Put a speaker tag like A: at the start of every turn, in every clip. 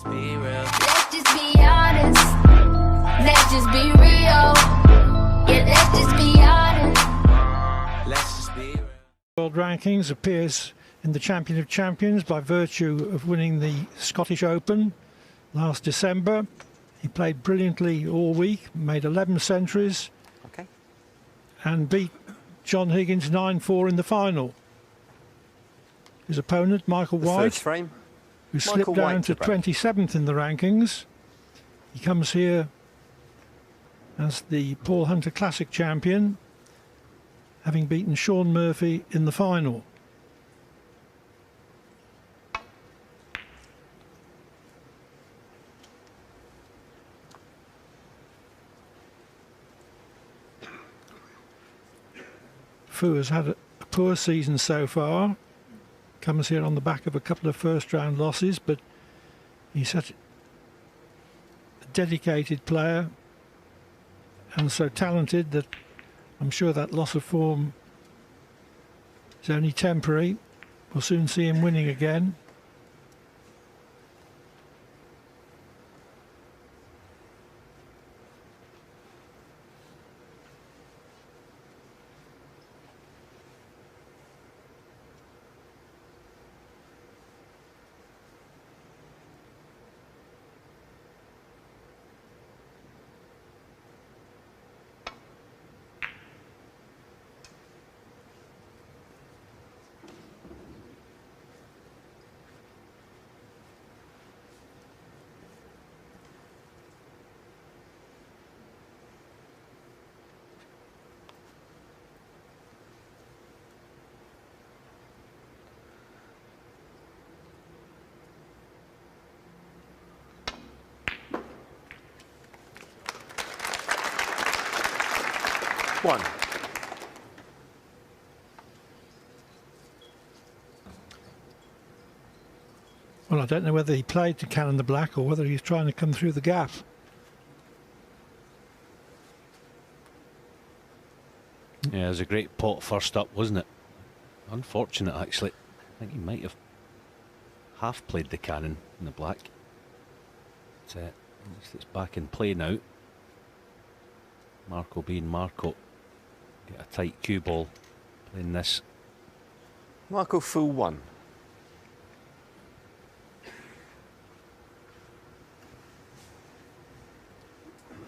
A: just be real.
B: Let's just be honest. Let's just be real. Yeah, let's just be honest.
A: Let's just be real.
C: World rankings appears in the Champion of Champions by virtue of winning the Scottish Open last December. He played brilliantly all week, made 11 centuries,
D: Okay.
C: and beat John Higgins 9-4 in the final. His opponent, Michael
D: The
C: White,
D: first frame.
C: who
D: Michael
C: slipped down
D: White
C: to
D: to break.
C: 27th in the rankings. He comes here as the Paul Hunter Classic champion, having beaten Shaun Murphy in the final. Fu has had a poor season so far. Comes here on the back of a couple of first-round losses, but he's such a dedicated player and so talented that I'm sure that loss of form is only temporary. We'll soon see him winning again.
D: One.
C: Well, I don't know whether he played to cannon the black or whether he's trying to come through the gap.
E: Yeah, it was a great pot first up, wasn't it? Unfortunate, actually. I think he might have half played the cannon in the black. But, at least it's back in play now. Marco being Marco. Get a tight cue ball playing this.
D: Marco Fu 1.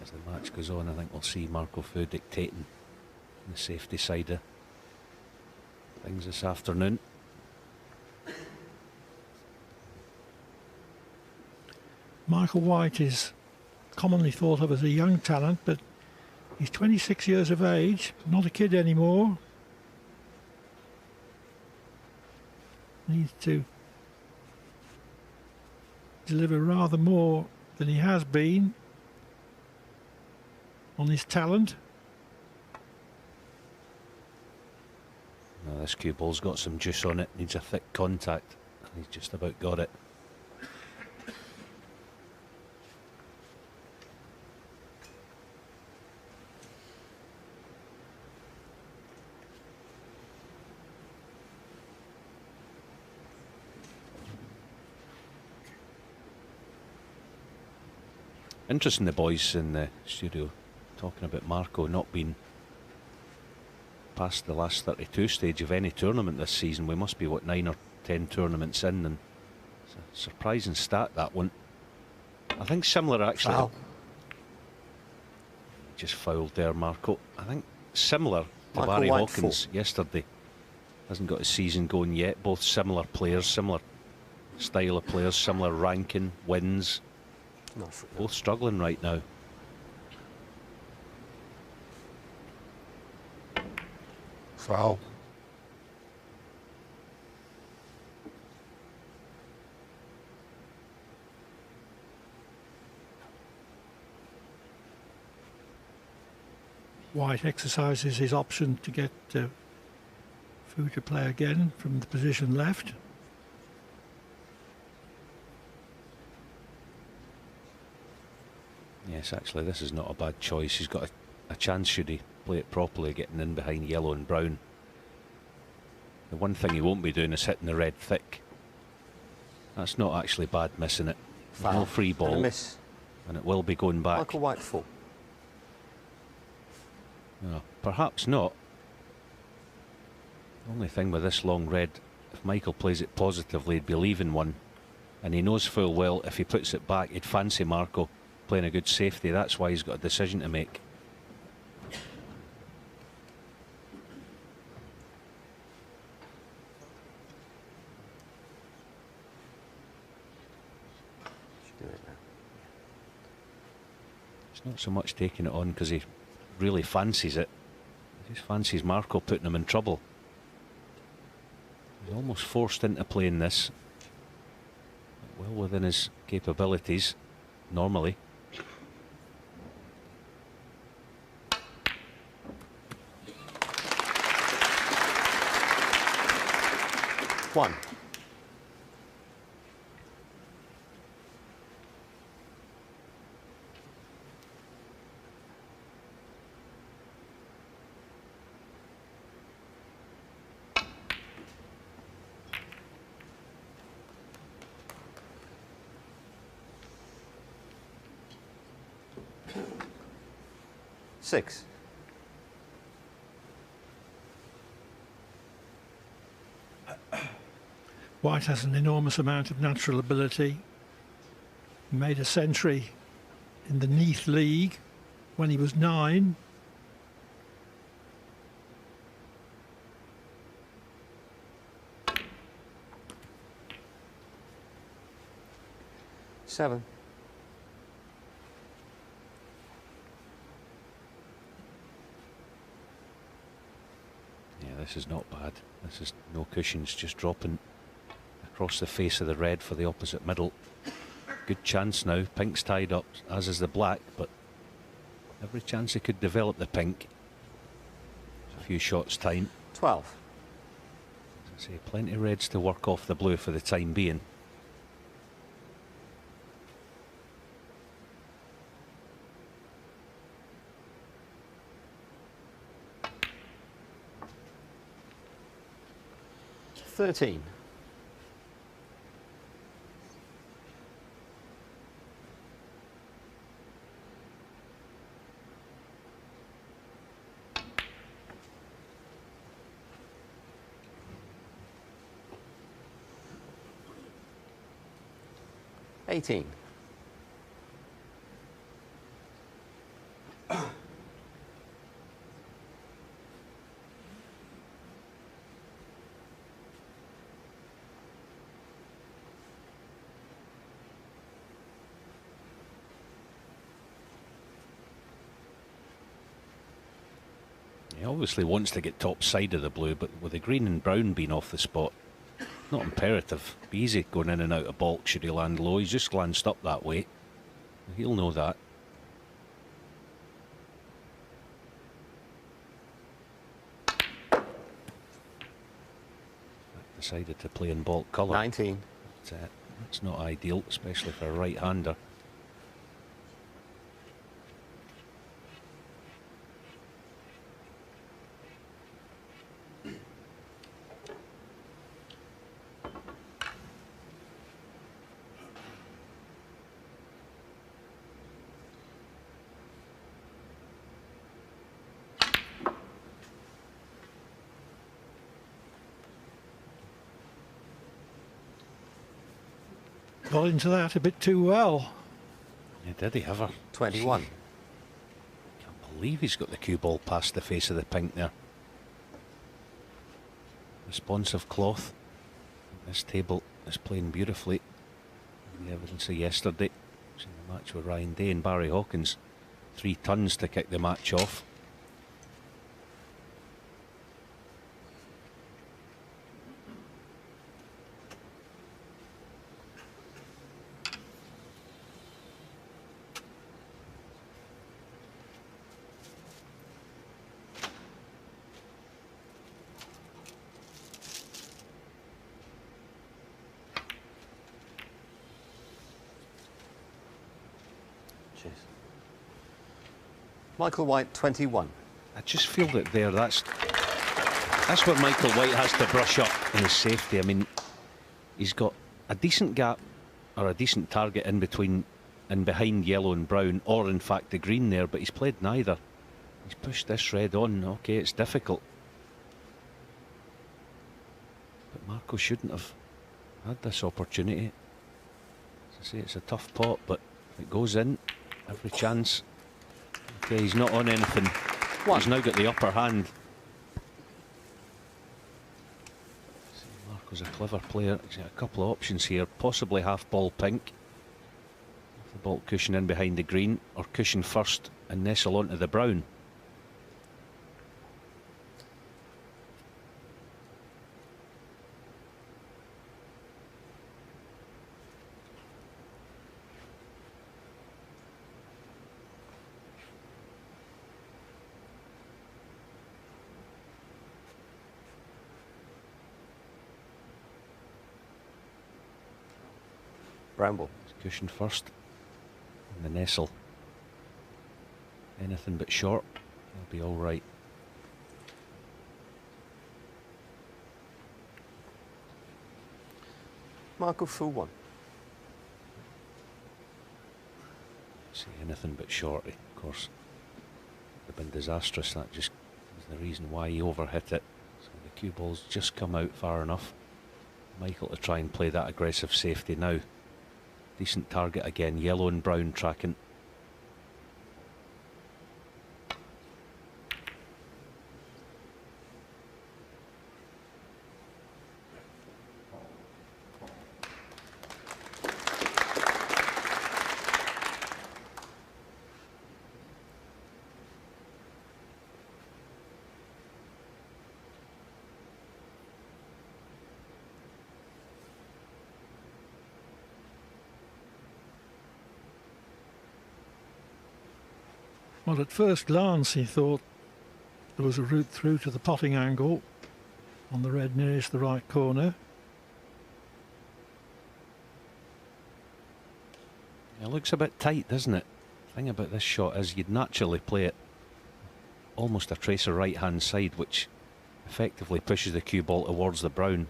E: As the match goes on, I think we'll see Marco Fu dictating the safety side of things this afternoon.
C: Michael White is commonly thought of as a young talent, but he's 26 years of age, not a kid anymore. Needs to deliver rather more than he has been on his talent.
E: Now this cue ball's got some juice on it, needs a thick contact, and he's just about got it. Interesting, the boys in the studio talking about Marco not being past the last 32 stage of any tournament this season. We must be, what, 9 or 10 tournaments in, and it's a surprising stat, that one. I think similar, actually.
D: Foul.
E: Just fouled there, Marco. I think similar to
D: Michael
E: Larry
D: White
E: Hawkins yesterday. Hasn't got his season going yet. Both similar players, similar style of players, similar ranking, wins.
D: Not for
E: Both struggling right now.
D: Foul.
C: White exercises his option to get Fu to play again from the position left.
E: Yes, actually, this is not a bad choice. He's got a chance, should he play it properly, getting in behind yellow and brown. The one thing he won't be doing is hitting the red thick. That's not actually bad, missing it.
D: Foul.
E: No free
D: And a
E: ball,
D: miss.
E: and it will be going back.
D: Michael White full.
E: No, perhaps not. The only thing with this long red, if Michael plays it positively, he'd be leaving one. And he knows full well if he puts it back, he'd fancy Marco playing a good safety. That's why he's got a decision to make.
D: Should do it now.
E: It's not so much taking it on because he really fancies it. He just fancies Marco putting him in trouble. He's almost forced into playing this. Well within his capabilities, normally.
D: One. Six.
C: White has an enormous amount of natural ability. He made a century in the Neath League when he was 9.
D: Seven.
E: Yeah, this is not bad. This is no cushions, just dropping across the face of the red for the opposite middle. Good chance now. Pink's tied up, as is the black, but every chance he could develop the pink. A few shots time.
D: 12.
E: As I say, plenty of reds to work off the blue for the time being.
D: $13. $18.
E: He obviously wants to get top side of the blue, but with the green and brown being off the spot, not imperative. Be easy going in and out of balk should he land low. He's just glanced up that way. He'll know that. Decided to play in balk colour.
D: 19.
E: That's not ideal, especially for a right-hander.
C: Got into that a bit too well.
E: Yeah, did he ever?
D: 21.
E: Can't believe he's got the cue ball past the face of the pink there. Responsive cloth. This table is playing beautifully. The evidence of yesterday. In the match with Ryan Day and Barry Hawkins. 3 tons to kick the match off.
D: Cheers. Michael White, 21.
E: I just feel that that's what Michael White has to brush up in his safety. I mean, he's got a decent gap or a decent target in between and behind yellow and brown, or in fact the green there, but he's played neither. He's pushed this red on. Okay, it's difficult, but Marco shouldn't have had this opportunity. As I say, it's a tough pot, but it goes in. Every chance. Okay, he's not on anything. He's now got the upper hand. See, Marco's a clever player. He's got a couple of options here. Possibly half ball pink. The ball cushion in behind the green, or cushion first and nestle onto the brown.
D: Bramble.
E: Cushion first, and the nestle. Anything but short, he'll be all right.
D: Marco full 1.
E: See, anything but short, of course, would have been disastrous. That just is the reason why he overhit it. So the cue ball's just come out far enough. Michael to try and play that aggressive safety now. Decent target again, yellow and brown tracking.
C: Well, at first glance he thought there was a route through to the potting angle on the red nearest the right corner.
E: It looks a bit tight, doesn't it? The thing about this shot is you'd naturally play it almost a tracer right hand side, which effectively pushes the cue ball towards the brown.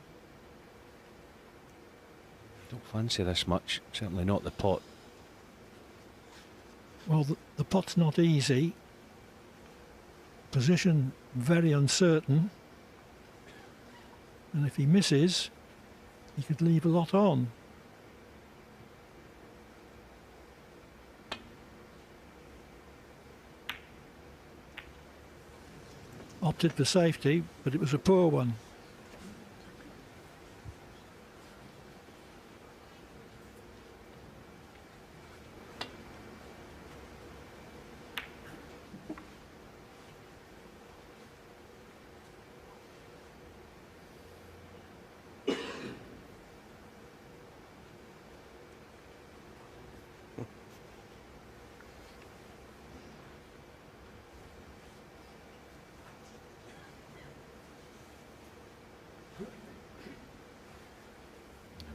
E: Don't fancy this much, certainly not the pot.
C: Well, the pot's not easy. Position very uncertain. And if he misses, he could leave a lot on. Opted for safety, but it was a poor one.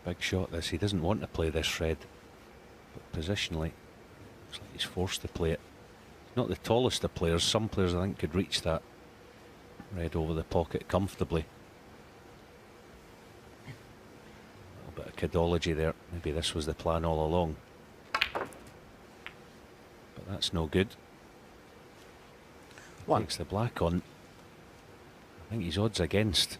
E: Big shot this. He doesn't want to play this red, but positionally looks like he's forced to play it. He's not the tallest of players. Some players I think could reach that red over the pocket comfortably. A little bit of kidology there. Maybe this was the plan all along, but that's no good.
D: 1.
E: Takes the black on. I think he's odds against.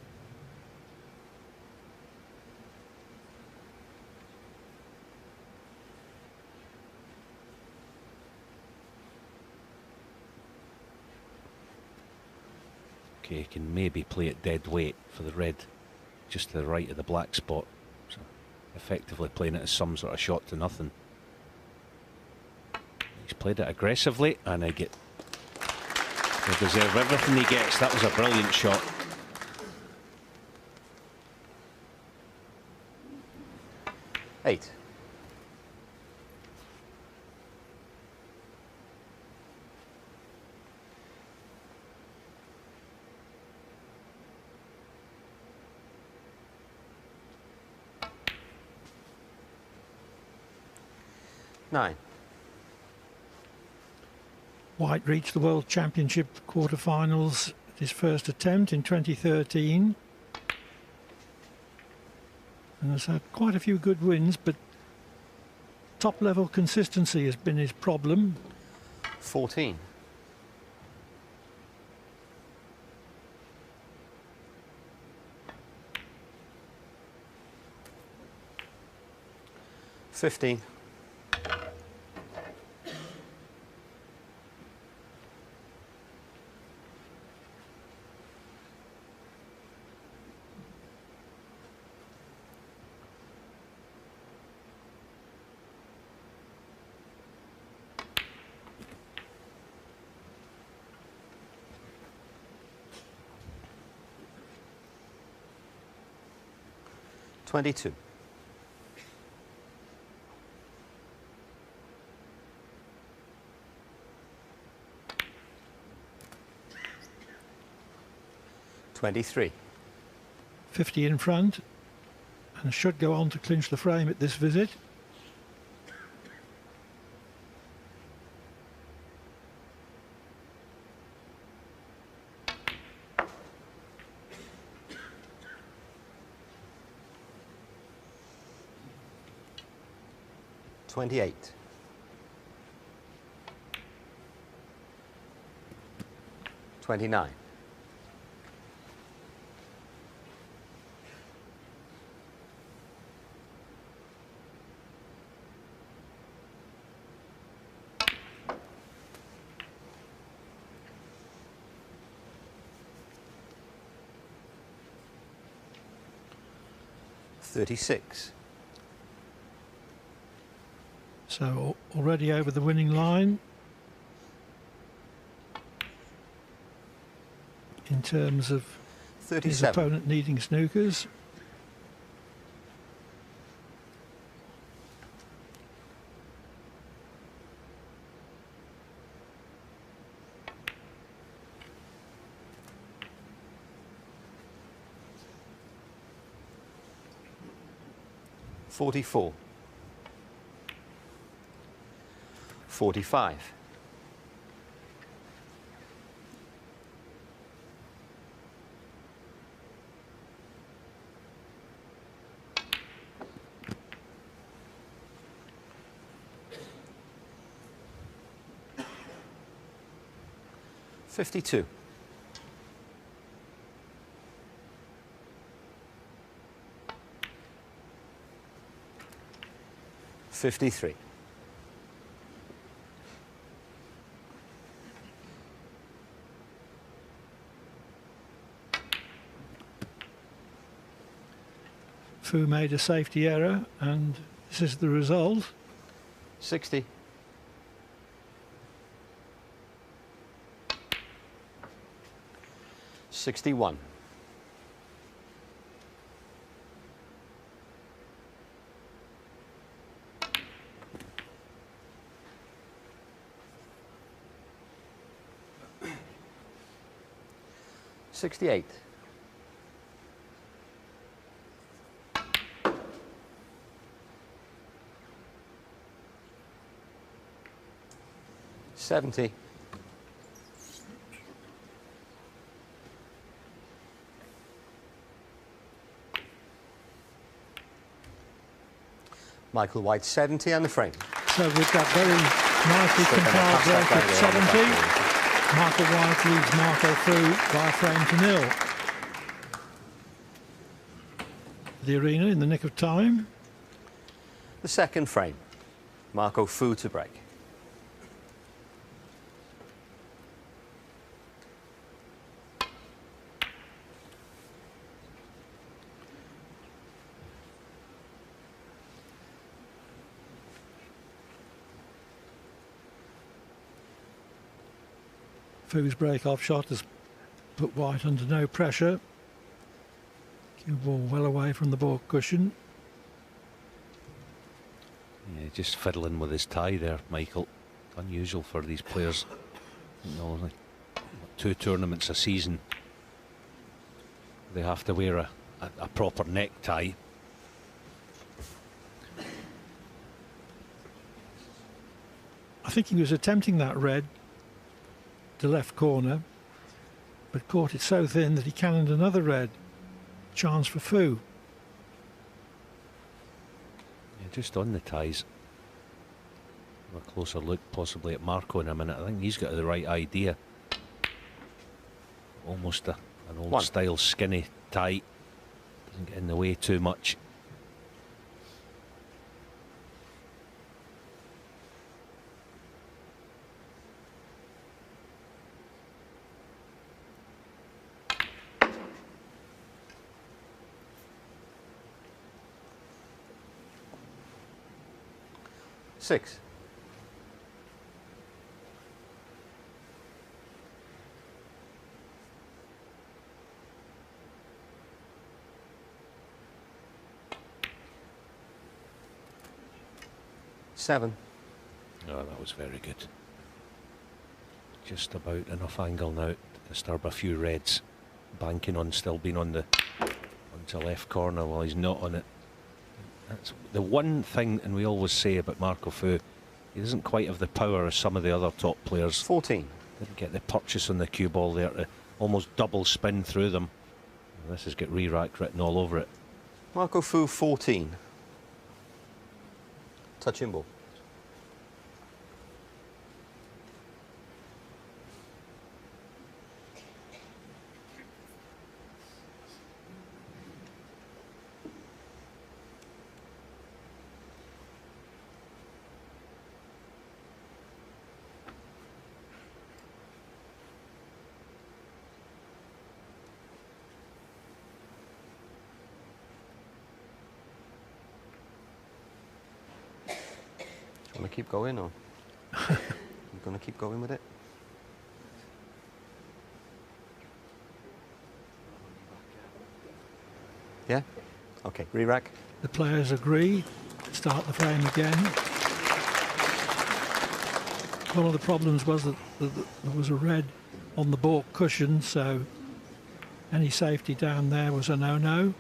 E: He can maybe play it dead weight for the red just to the right of the black spot, so effectively playing it as some sort of shot to nothing. He's played it aggressively, and he'll deserve everything he gets. That was a brilliant shot.
D: Eight. Nine.
C: White reached the World Championship quarterfinals at his first attempt in 2013 and has had quite a few good wins, but top level consistency has been his problem.
D: 14. $15. $22. $23.
C: 50 in front, and should go on to clinch the frame at this visit.
D: $28. $29. $36.
C: So already over the winning line in terms of his
D: 37.
C: opponent needing snookers.
D: $44. $45. $52. $53.
C: Fu made a safety error, and this is the result.
D: 60. $61. $68. $70. Michael White 70 and the frame.
C: So with that very nicely compiled break at 70, Michael White leads Marco Fu by a frame to nil. The arena in the nick of time.
D: The second frame. Marco Fu to break.
C: Fu's break-off shot has put White under no pressure. Cue ball well away from the ball cushion.
E: Yeah, just fiddling with his tie there, Michael. Unusual for these players. You know, only 2 tournaments a season. They have to wear a proper necktie.
C: I think he was attempting that red to left corner, but caught it so thin that he cannoned another red. Chance for Fu.
E: Yeah, just on the ties. Have a closer look possibly at Marco in a minute. I think he's got the right idea. Almost an old
D: One.
E: style skinny tight. Doesn't get in the way too much.
D: Six. Seven.
E: Oh, that was very good. Just about enough angle now to disturb a few reds. Banking on still being on the onto left corner while he's not on it. That's the one thing, and we always say about Marco Fu, he doesn't quite have the power as some of the other top players.
D: 14.
E: Didn't get the purchase on the cue ball there to almost double spin through them. And this has got re-rack written all over it.
D: Marco Fu, 14. Touch in ball. Want to keep going, or you going to keep going with it? Yeah? Okay, re-rack.
C: The players agree. Start the frame again. One of the problems was that there was a red on the baulk cushion, so any safety down there was a no-no.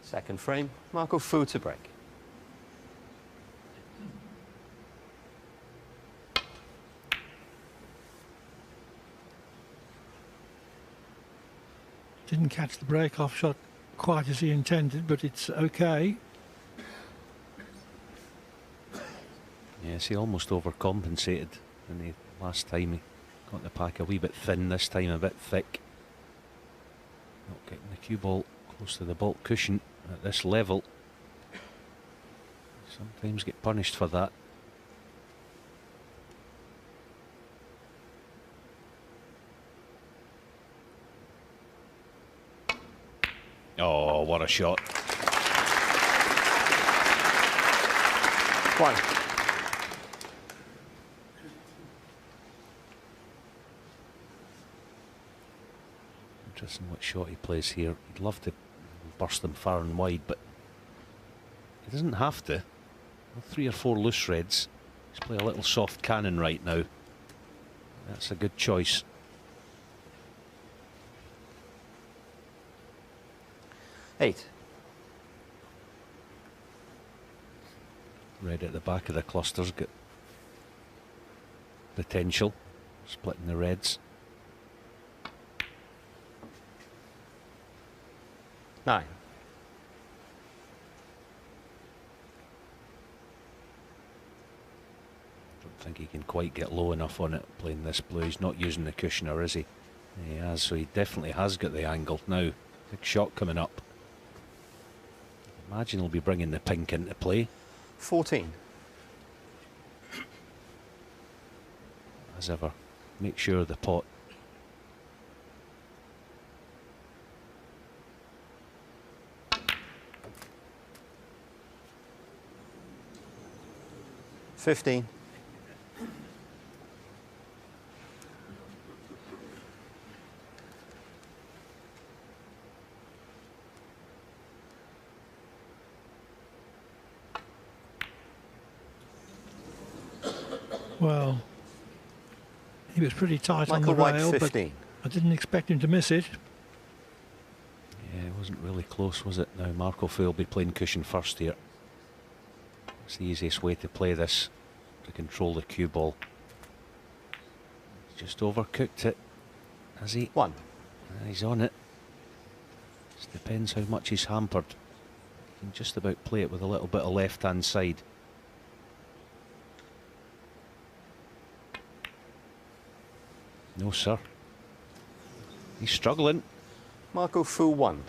D: Second frame, Marco Fu to break.
C: Didn't catch the break-off shot quite as he intended, but it's okay.
E: Yes, he almost overcompensated in the last time. He got the pack a wee bit thin, this time a bit thick. Not getting the cue ball close to the baulk cushion at this level. Sometimes get punished for that. Oh, what a shot.
D: One.
E: Interesting what shot he plays here. He'd love to burst them far and wide, but he doesn't have to. 3 or 4 loose reds. He's playing a little soft cannon right now. That's a good choice.
D: Eight.
E: Red at the back of the cluster's got potential. Splitting the reds.
D: 9.
E: Don't think he can quite get low enough on it playing this blue. He's not using the cushioner, is he? He has, so he definitely has got the angle. Now, big shot coming up. Imagine he'll be bringing the pink into play.
D: 14.
E: As ever, make sure the pot.
D: $15.
C: Well, he was pretty tight on
D: Michael
C: the
D: White,
C: rail, but
D: 15.
C: I didn't expect him to miss it.
E: Yeah, it wasn't really close, was it? Now Marco Fu will be playing cushion first here. It's the easiest way to play this, to control the cue ball. He's just overcooked it, has he?
D: 1.
E: He's on it. Just depends how much he's hampered. He can just about play it with a little bit of left-hand side. No, sir. He's struggling.
D: Marco Fu, 1.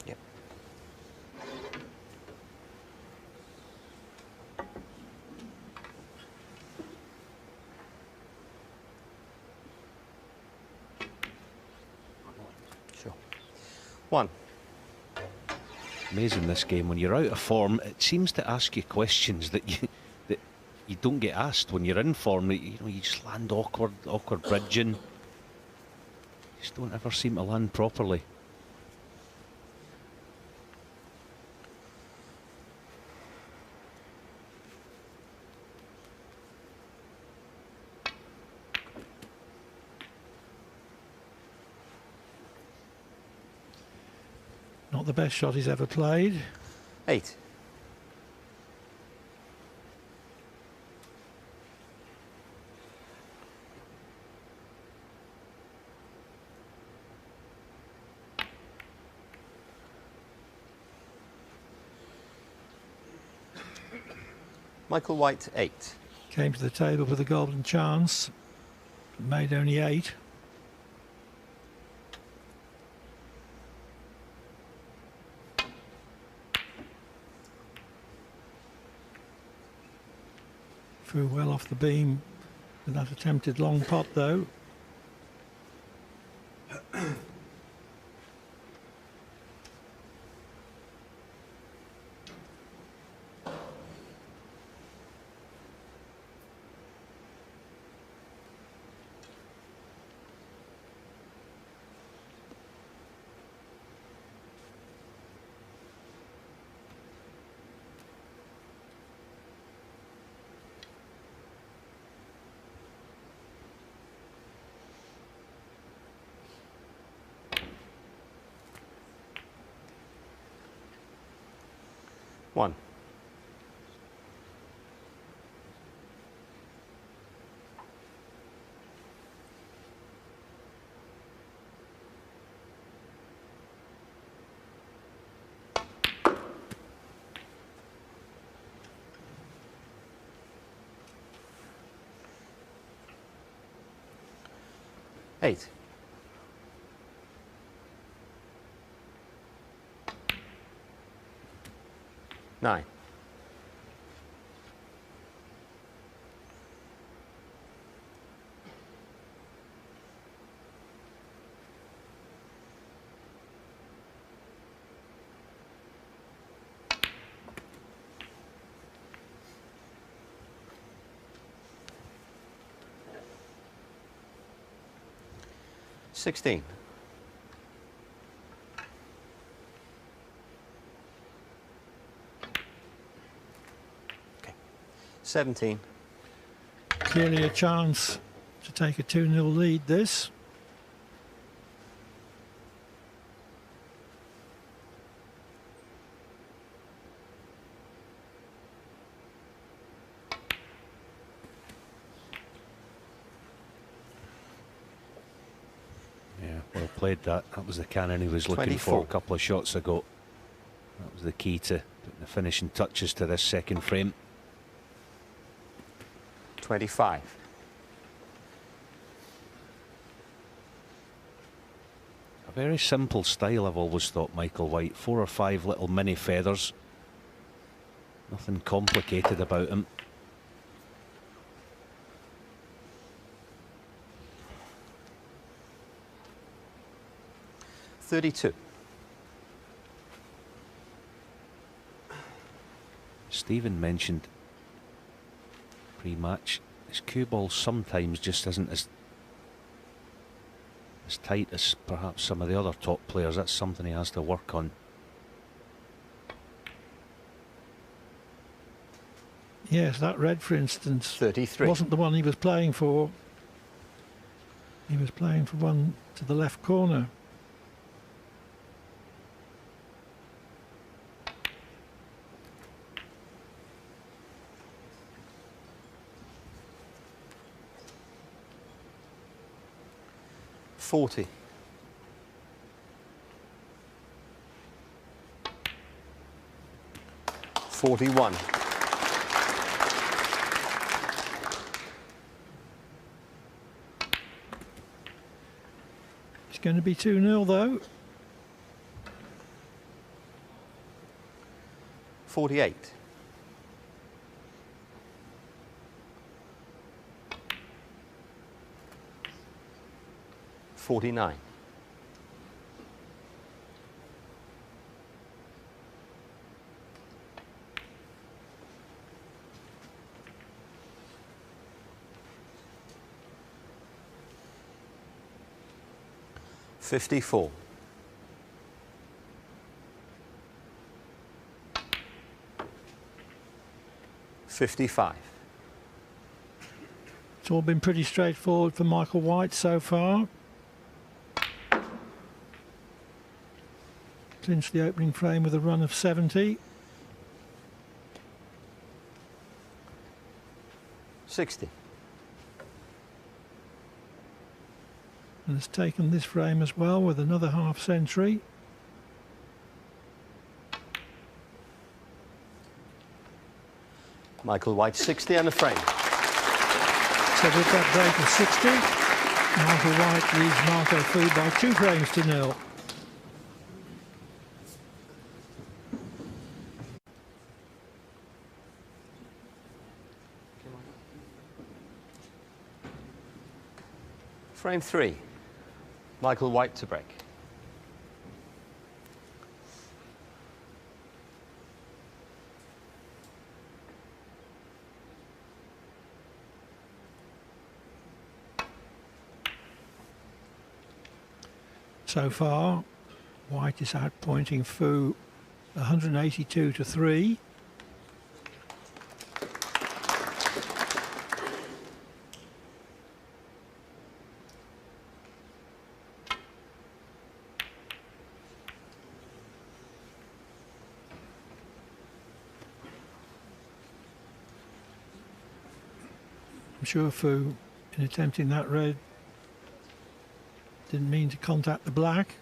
D: Yep. Sure. 1.
E: Amazing, this game. When you're out of form, it seems to ask you questions that you don't get asked when you're in form. You know, you just land awkward bridging. You just don't ever seem to land properly.
C: Not the best shot he's ever played.
D: 8. Michael White, 8.
C: Came to the table with a golden chance. Made only 8. Flew well off the beam with that attempted long pot though.
D: One. Eight. Nine. Sixteen. Okay. 17.
C: Clearly a chance to take a 2-0 lead this.
E: Yeah, well played that. That was the cannon he was looking
D: 24.
E: for a couple of shots ago. That was the key to putting the finishing touches to this second frame.
D: 25.
E: A very simple style, I've always thought, Michael White. 4 or 5 little mini feathers. Nothing complicated about him.
D: $32.
E: Stephen mentioned pre-match, his cue ball sometimes just isn't as tight as perhaps some of the other top players. That's something he has to work on.
C: Yes, that red, for instance,
D: 33.
C: wasn't the one he was playing for. He was playing for one to the left corner.
D: $40. $41.
C: It's going to be 2-0 though.
D: 48. $49. $54. $55.
C: It's all been pretty straightforward for Michael White so far. Clinched the opening frame with a run of 70.
D: 60.
C: And has taken this frame as well with another half century.
D: Michael White 60 and a frame.
C: So with that break of 60, Michael White leads Marco Fu by 2 frames to 0.
D: Frame 3. Michael White to break.
C: So far, White is outpointing Fu 182 to 3. I'm sure Fu, in attempting that red, didn't mean to contact the black.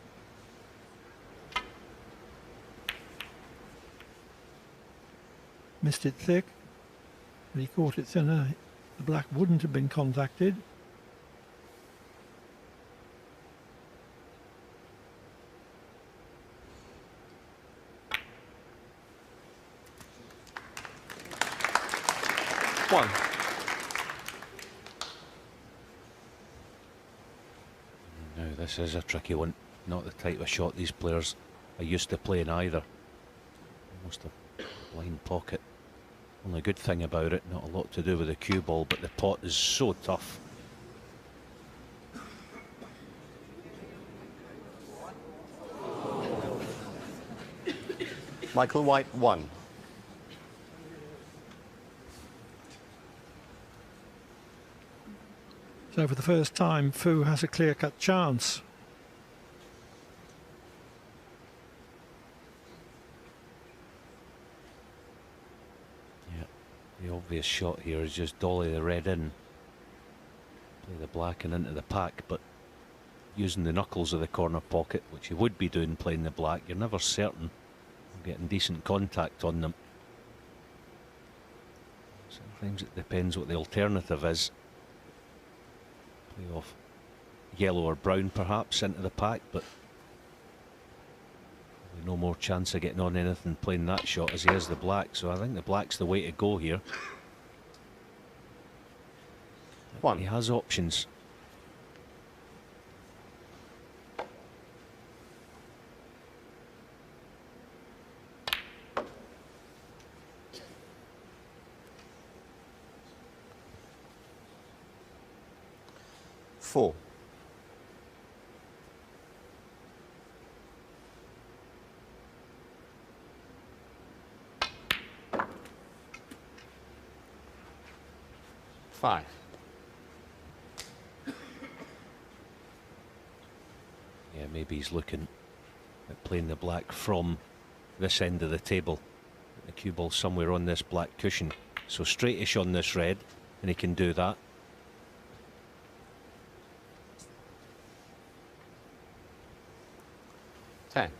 C: Missed it thick, but he caught it thinner. The black wouldn't have been contacted.
D: One.
E: Now this is a tricky one. Not the type of shot these players are used to playing either. Almost a blind pocket. Only good thing about it, not a lot to do with the cue ball, but the pot is so tough.
D: Michael White 1.
C: So for the first time, Fu has a clear-cut chance.
E: Yeah, the obvious shot here is just dolly the red in, play the black and into the pack, but using the knuckles of the corner pocket, which you would be doing playing the black, you're never certain of getting decent contact on them. Sometimes it depends what the alternative is. Play off yellow or brown perhaps into the pack, but no more chance of getting on anything playing that shot as he is the black, so I think the black's the way to go here.
D: One.
E: He has options.
D: Four. 5.
E: Yeah, maybe he's looking at playing the black from this end of the table. The cue ball somewhere on this black cushion. So straightish on this red, and he can do that.
D: Ten.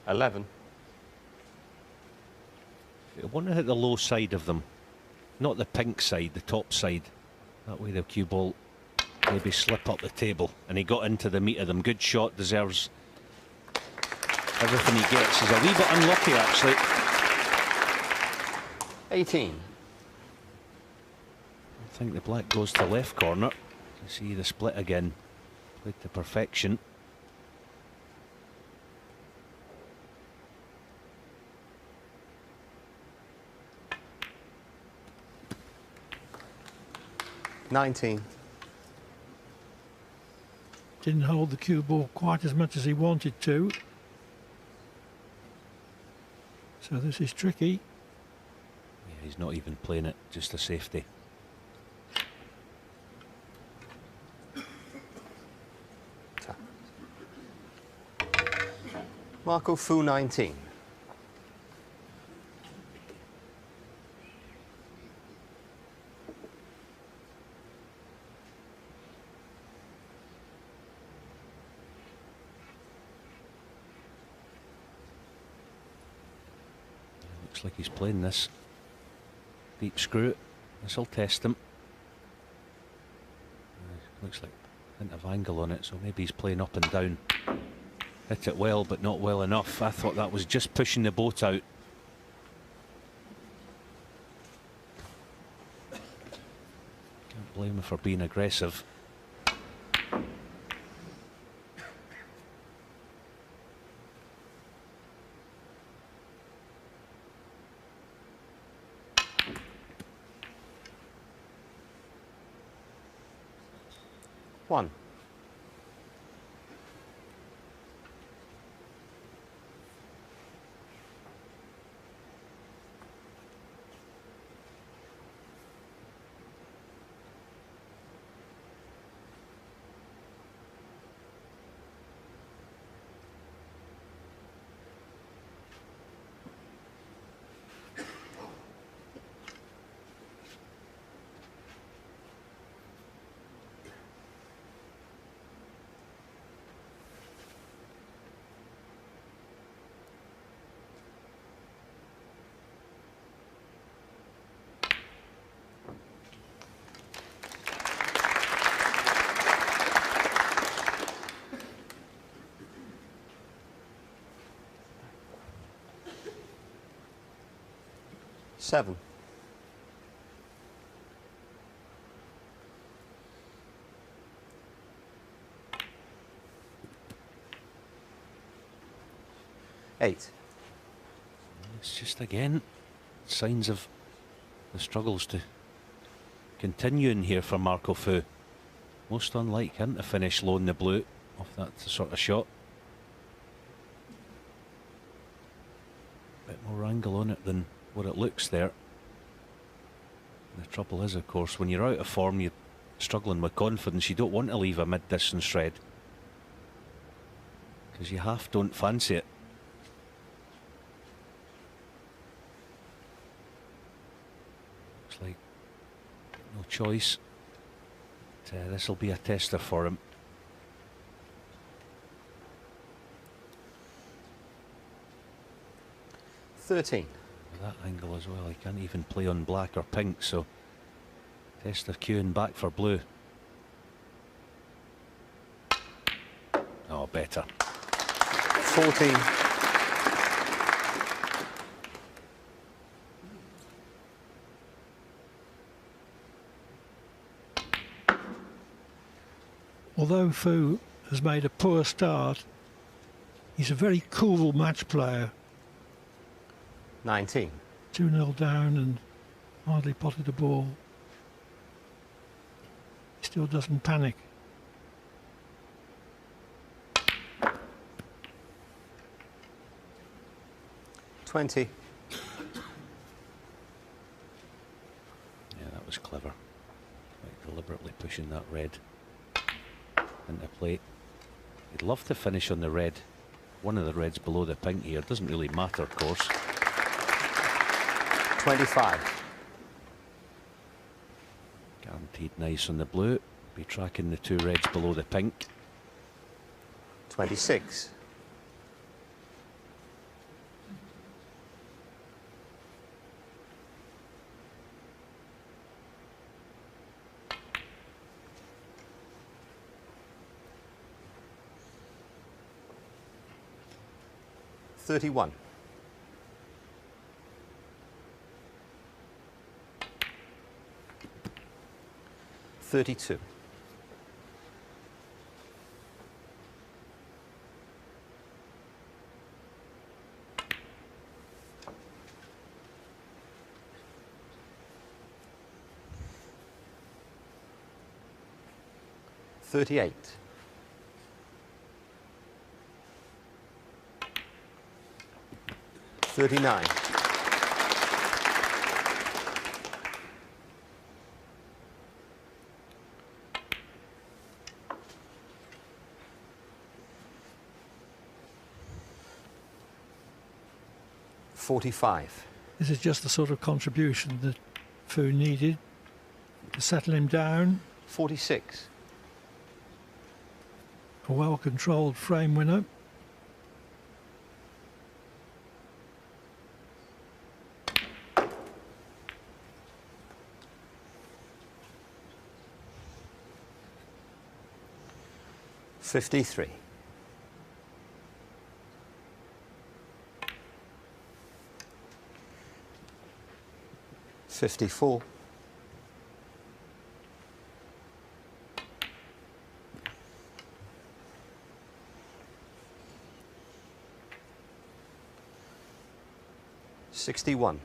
D: $11.
E: I want to hit the low side of them, not the pink side, the top side. That way the cue ball maybe slip up the table, and he got into the meat of them. Good shot, deserves everything he gets. He's a wee bit unlucky actually.
D: 18.
E: I think the black goes to left corner. You see the split again, played to perfection.
D: $19.
C: Didn't hold the cue ball quite as much as he wanted to. So this is tricky.
E: Yeah, he's not even playing it, just a safety.
D: Marco Fu 19.
E: Looks like he's playing this deep screw. This will test him. Looks like a hint of angle on it, so maybe he's playing up and down. Hit it well, but not well enough. I thought that was just pushing the boat out. Can't blame him for being aggressive.
D: One. Seven. Eight.
E: It's just again signs of the struggles to continue in here for Marco Fu. Most unlike him to finish low in the blue off that sort of shot. Bit more angle on it than what it looks there. The trouble is, of course, when you're out of form, you're struggling with confidence. You don't want to leave a mid-distance red because you half don't fancy it. Looks like no choice. This will be a tester for him.
D: $13.
E: That angle as well, he can't even play on black or pink, so tester queuing back for blue. Oh, better.
D: 14.
C: Although Fu has made a poor start, he's a very cool match player.
D: 19.
C: 2-0 down and hardly potted the ball. He still doesn't panic.
D: 20.
E: Yeah, that was clever. Like deliberately pushing that red into play. He'd love to finish on the red. One of the reds below the pink here. Doesn't really matter, of course.
D: 25.
E: Guaranteed nice on the blue. Be tracking the two reds below the pink.
D: 26. $31. $32. $38. $39. $45.
C: This is just the sort of contribution that Fu needed to settle him down.
D: 46.
C: A well-controlled frame winner.
D: $53. $54. $61.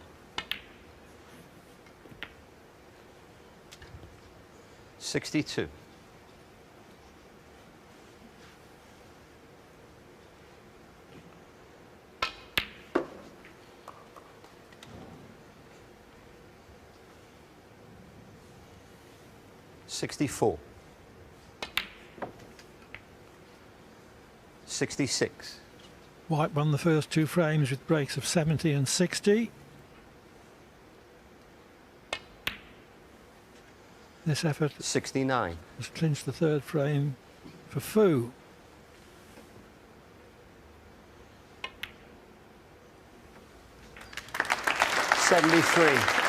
D: $62. $64. $66.
C: White won the first two frames with breaks of 70 and 60. This effort
D: 69.
C: has clinched the third frame for Fu.
D: $73.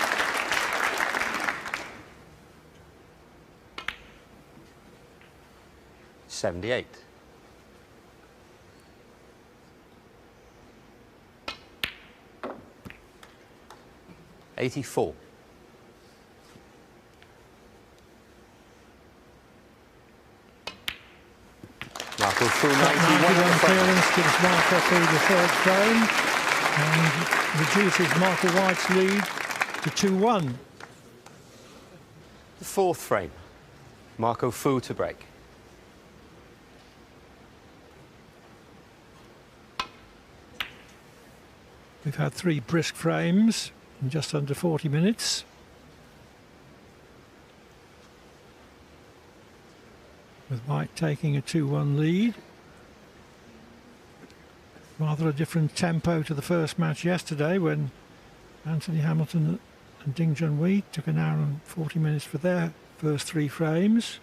D: $78. $84. Marco Fu 91
C: clearance gives Marco Fu the third frame and reduces Marco White's lead to 2-1.
D: The fourth frame. Marco Fu to break.
C: We've had three brisk frames in just under 40 minutes. With White taking a 2-1 lead. Rather a different tempo to the first match yesterday when Anthony Hamilton and Ding Junhui took an hour and 40 minutes for their first three frames.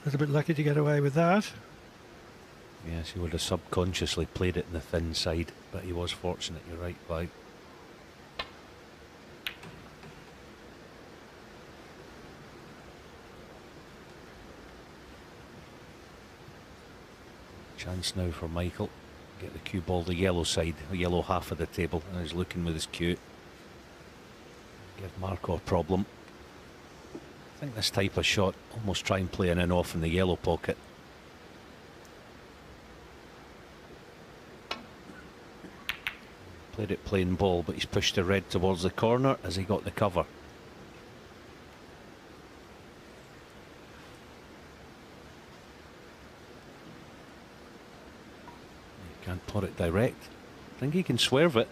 C: little bit lucky to get away with that.
E: Yes, he would have subconsciously played it in the thin side, but he was fortunate, you're right, Clive. Chance now for Michael. Get the cue ball the yellow side, the yellow half of the table, and he's looking with his cue. Give Marco a problem. I think this type of shot, almost try and play an in off in the yellow pocket. Played it plain ball, but he's pushed the red towards the corner as he got the cover. He can't put it direct. I think he can swerve it.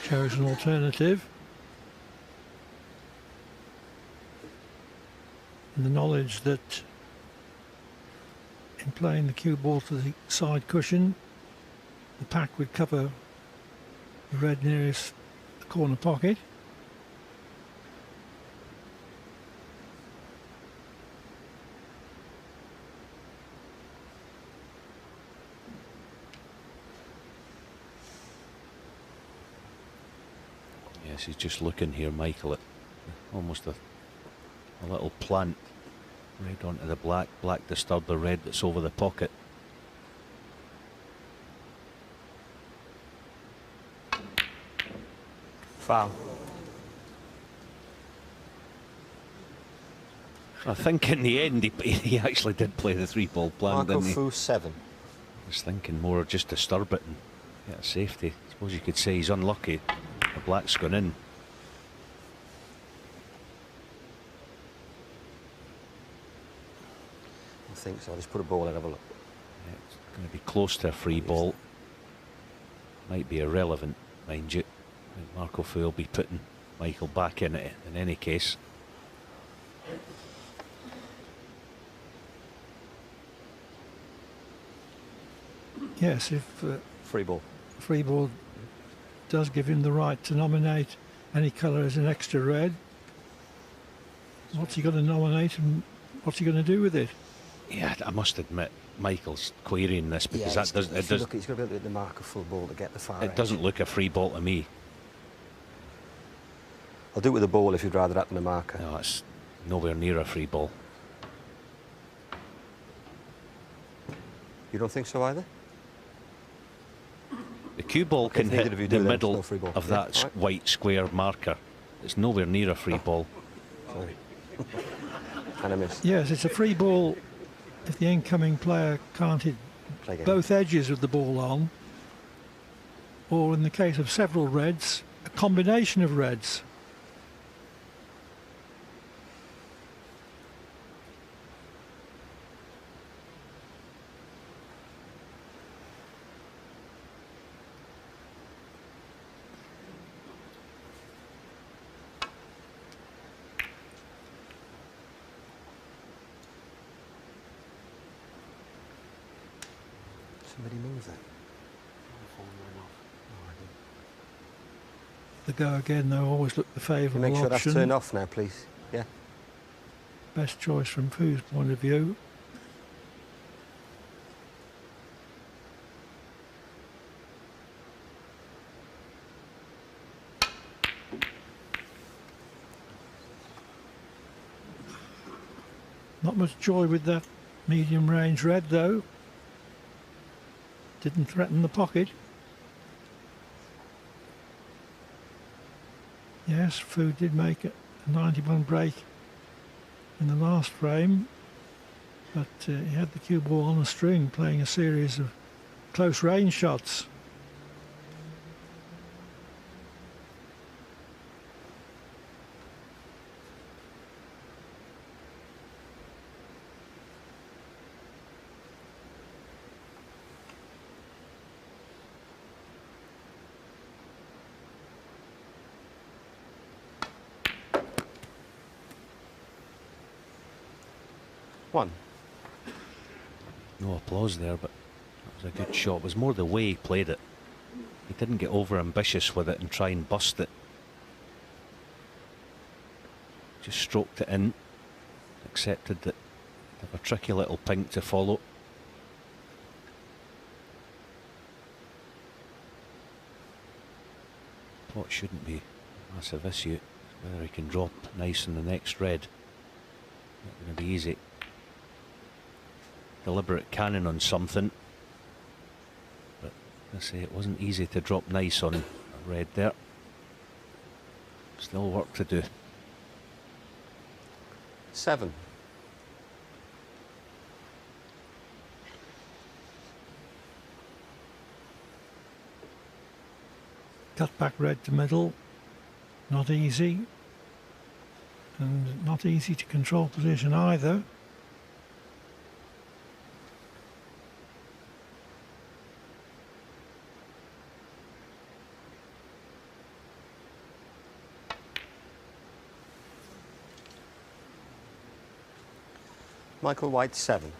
C: Chose an alternative. And the knowledge that in playing the cue ball to the side cushion, the pack would cover the red nearest the corner pocket.
E: Yes, he's just looking here, Michael, at almost a little plant. Red onto the black, black disturb the red that's over the pocket.
D: Foul.
E: I think in the end he actually did play the 3-ball plan,
D: Marco
E: didn't he?
D: Fu 7.
E: I was thinking more just disturb it and get a safety. I suppose you could say he's unlucky. The black's gone in.
D: I think so. I'll just put a ball and have a look.
E: Yeah, it's going to be close to a free ball. Might be irrelevant, mind you. I think Marco Fu will be putting Michael back in it in any case.
C: Yes, if
D: Free ball.
C: free ball does give him the right to nominate any colour as an extra red, what's he going to nominate and what's he going to do with it?
E: Yeah, I must admit, Michael's querying this because
D: Yeah,
E: that doesn't.
D: if you look, he's got to be able to hit the Marco Fu ball to get the far
E: It
D: edge.
E: doesn't look a free ball to me.
D: I'll do it with a ball if you'd rather that than a marker.
E: No, it's nowhere near a free ball.
D: You don't think so either?
E: The cue ball
D: Okay,
E: can
D: if neither
E: hit
D: of you
E: the
D: do, then it's
E: middle
D: no free ball.
E: of
D: Yeah,
E: that
D: all right.
E: white square marker. It's nowhere near a free ball.
D: Sorry. And a miss.
C: Yes, it's a free ball if the incoming player can't hit
D: Play again.
C: both edges of the ball on, or in the case of several reds, a combination of reds.
D: Somebody move that.
C: The go again, though, always look the
D: Can you
C: favourable
D: make sure that's
C: option.
D: turned off now, please? Yeah.
C: Best choice from Fu's point of view. Not much joy with that medium range red, though. Didn't threaten the pocket. Yes, Fu did make a 91 break in the last frame, but he had the cue ball on a string, playing a series of close range shots.
D: 1.
E: No applause there, but that was a good shot. It was more the way he played it. He didn't get over ambitious with it and try and bust it. Just stroked it in, accepted that they have a tricky little pink to follow. What shouldn't be a massive issue is whether he can drop nice in the next red. Not going to be easy. Deliberate cannon on something, but I say it wasn't easy to drop nice on a red there. Still work to do.
D: 7.
C: Cut back red to middle. Not easy. And not easy to control position either.
D: Michael White 7.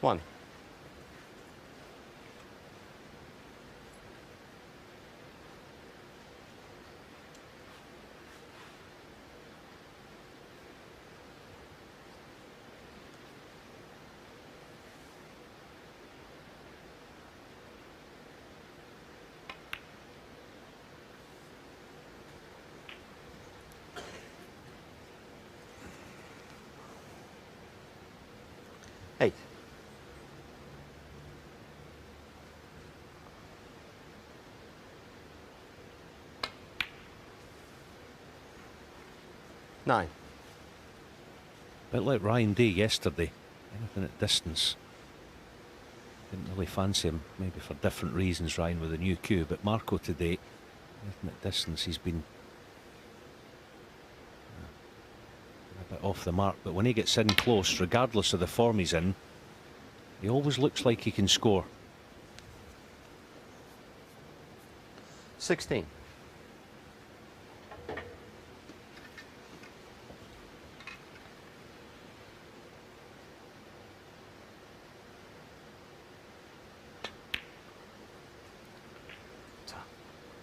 D: One. Eight. Nine.
E: Bit like Ryan Day yesterday. Anything at distance. Didn't really fancy him, maybe for different reasons, Ryan, with the new cue. But Marco today, anything at distance, he's been a bit off the mark. But when he gets in close, regardless of the form he's in, he always looks like he can score.
D: 16.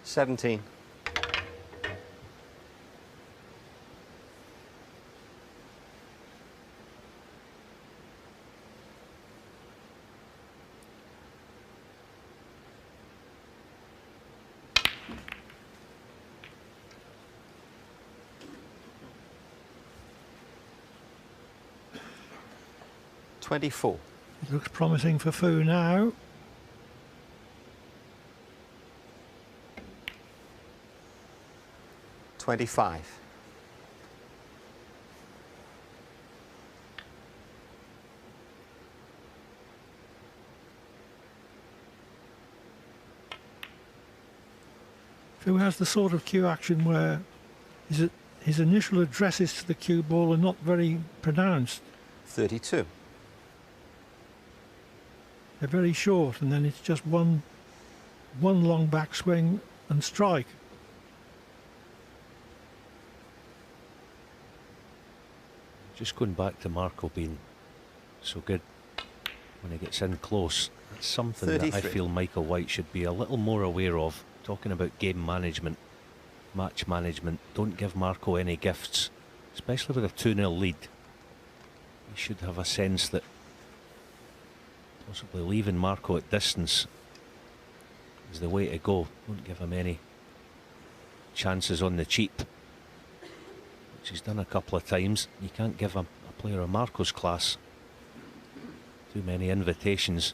D: Seventeen. $24.
C: It looks promising for Fu now.
D: $25.
C: Fu has the sort of cue action where his initial addresses to the cue ball are not very pronounced.
D: 32.
C: They're very short, and then it's just one long backswing and strike.
E: Just going back to Marco being so good when he gets in close. That's something that I
D: 33.
E: feel Michael White should be a little more aware of. Talking about game management, match management. Don't give Marco any gifts, especially with a 2-0 lead. He should have a sense that possibly leaving Marco at distance is the way to go. Don't give him any chances on the cheap, which he's done a couple of times. You can't give a player of Marco's class too many invitations.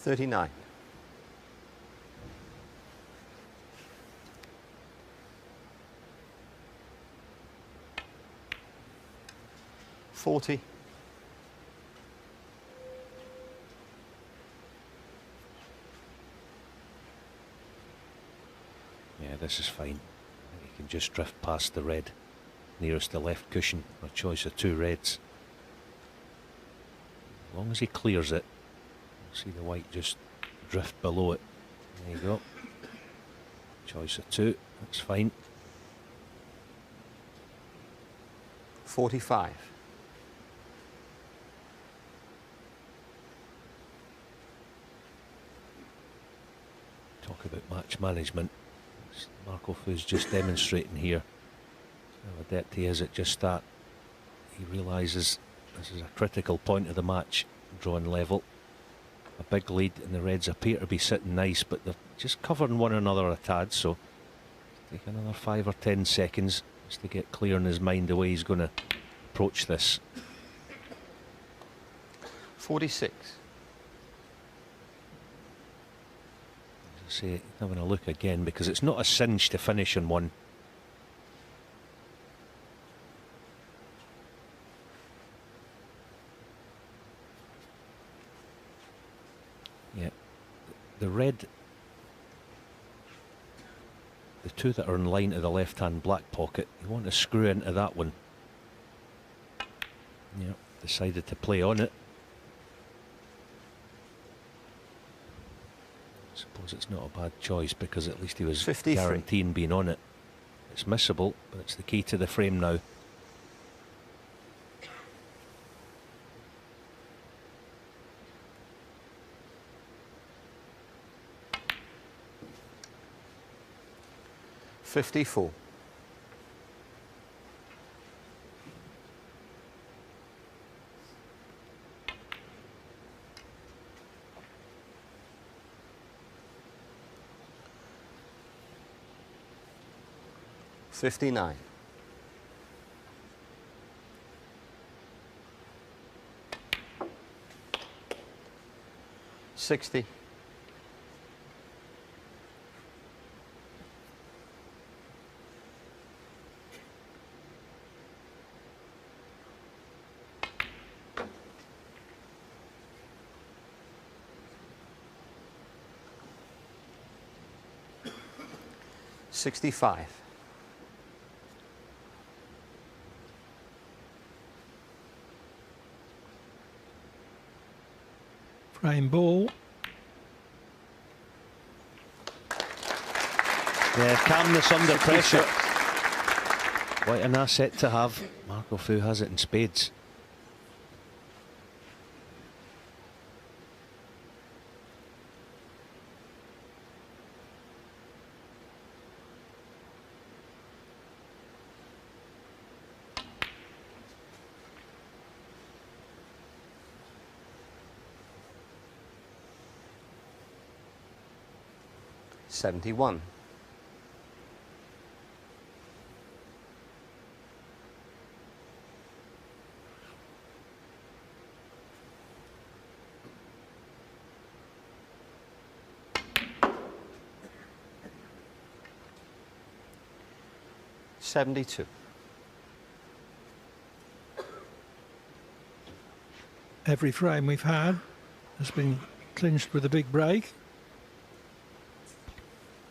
D: $39. 40.
E: Yeah, this is fine. He can just drift past the red nearest the left cushion. A choice of 2 reds. As long as he clears it, see the white just drift below it. There you go. Choice of 2, that's fine.
D: 45.
E: Talk about match management. Marco Fu's just demonstrating here how adept he is at just that. He realises this is a critical point of the match, drawing level. A big lead, and the reds appear to be sitting nice, but they're just covering one another a tad, so take another 5 or 10 seconds just to get clear in his mind the way he's going to approach this.
D: 46.
E: As I say, having a look again, because it's not a cinch to finish on one. Yeah, the red, the 2 that are in line to the left-hand black pocket, you want to screw into that one. Yeah, decided to play on it. I suppose it's not a bad choice, because at least he was
D: 53.
E: guaranteeing being on it. It's missable, but it's the key to the frame now.
D: $54. $59. $60. $65.
C: Frame ball.
E: Yeah, calmness under pressure. Quite an asset to have. Marco Fu has it in spades.
D: $71. $72.
C: Every frame we've had has been clinched with a big break.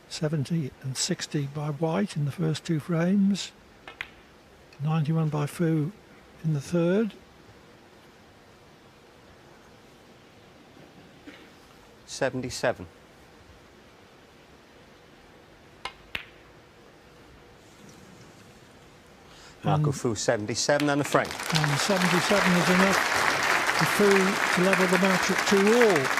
C: 70 and 60 by White in the first 2 frames. 91 by Fu in the third.
D: 77. Marco Fu 77 and a frame.
C: And 77 is enough for Fu to level the match at 2-all.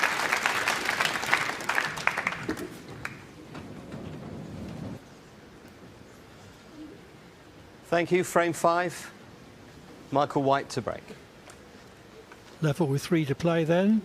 D: Thank you. Frame 5. Michael White to break.
C: Level with 3 to play then.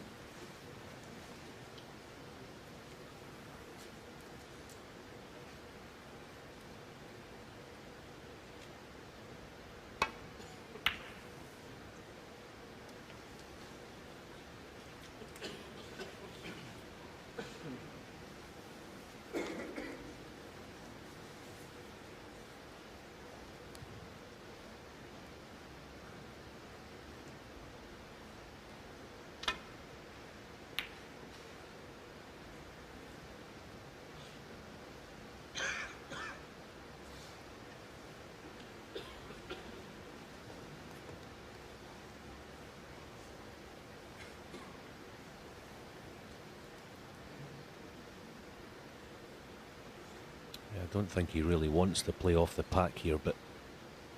E: don't think he really wants to play off the pack here, but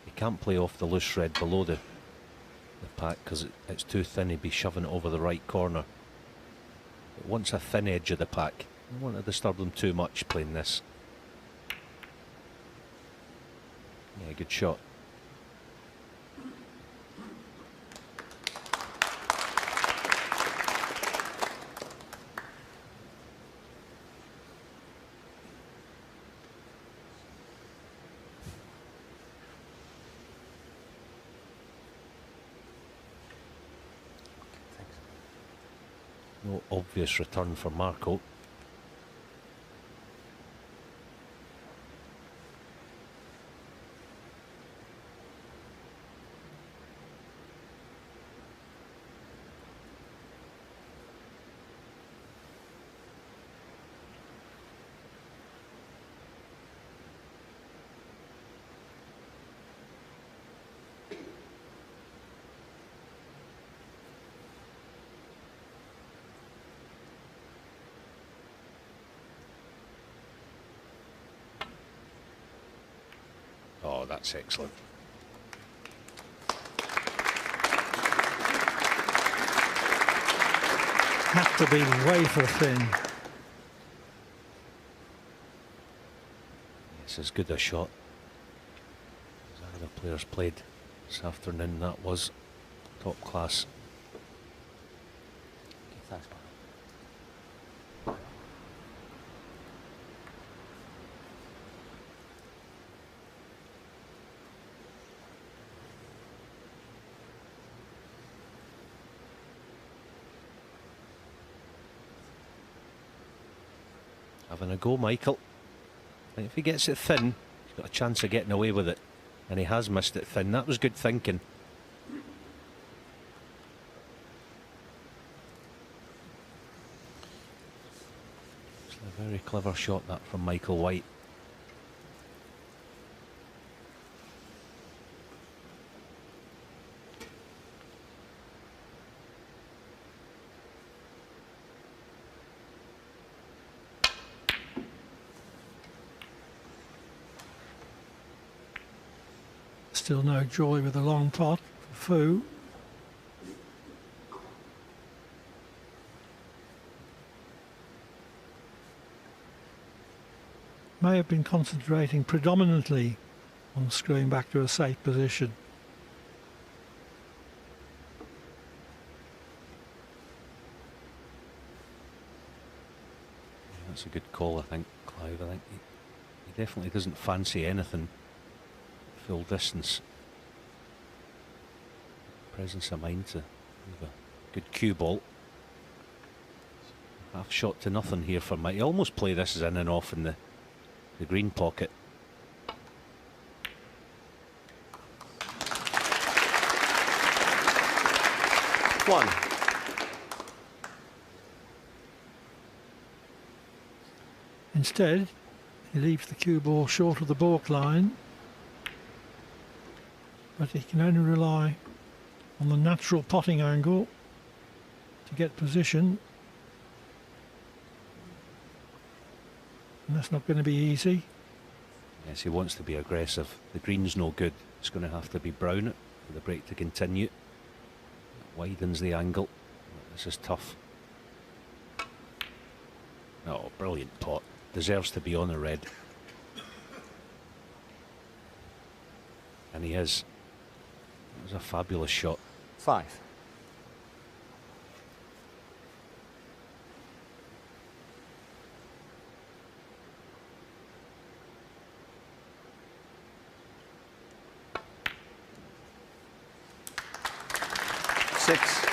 E: he can't play off the loose red below the pack because it's too thin. He'd be shoving it over the right corner. It wants a thin edge of the pack. I don't want to disturb them too much playing this. Yeah, good shot. No obvious return for Marco. Oh, that's excellent.
C: Had to be wafer thin.
E: It's as good a shot as other players played this afternoon. That was top class.
D: Thanks, Mark.
E: Having a go, Michael. I think if he gets it thin, he's got a chance of getting away with it. And he has missed it thin. That was good thinking. It's a very clever shot, that, from Michael White.
C: Still no joy with the long pot for Fu. May have been concentrating predominantly on screwing back to a safe position.
E: That's a good call, I think, Clive. I think he definitely doesn't fancy anything full distance. Presence of mind to have a good cue ball. Half shot to nothing here for Mike. He almost play this as in and off in the green pocket.
D: One.
C: Instead, he leaves the cue ball short of the baulk line, but he can only rely on the natural potting angle to get position, and that's not going to be easy.
E: Yes, he wants to be aggressive. The green's no good. It's going to have to be brown it for the break to continue. It widens the angle. This is tough. Oh, brilliant pot. Deserves to be on the red. And he is. It was a fabulous shot.
D: 5. Six.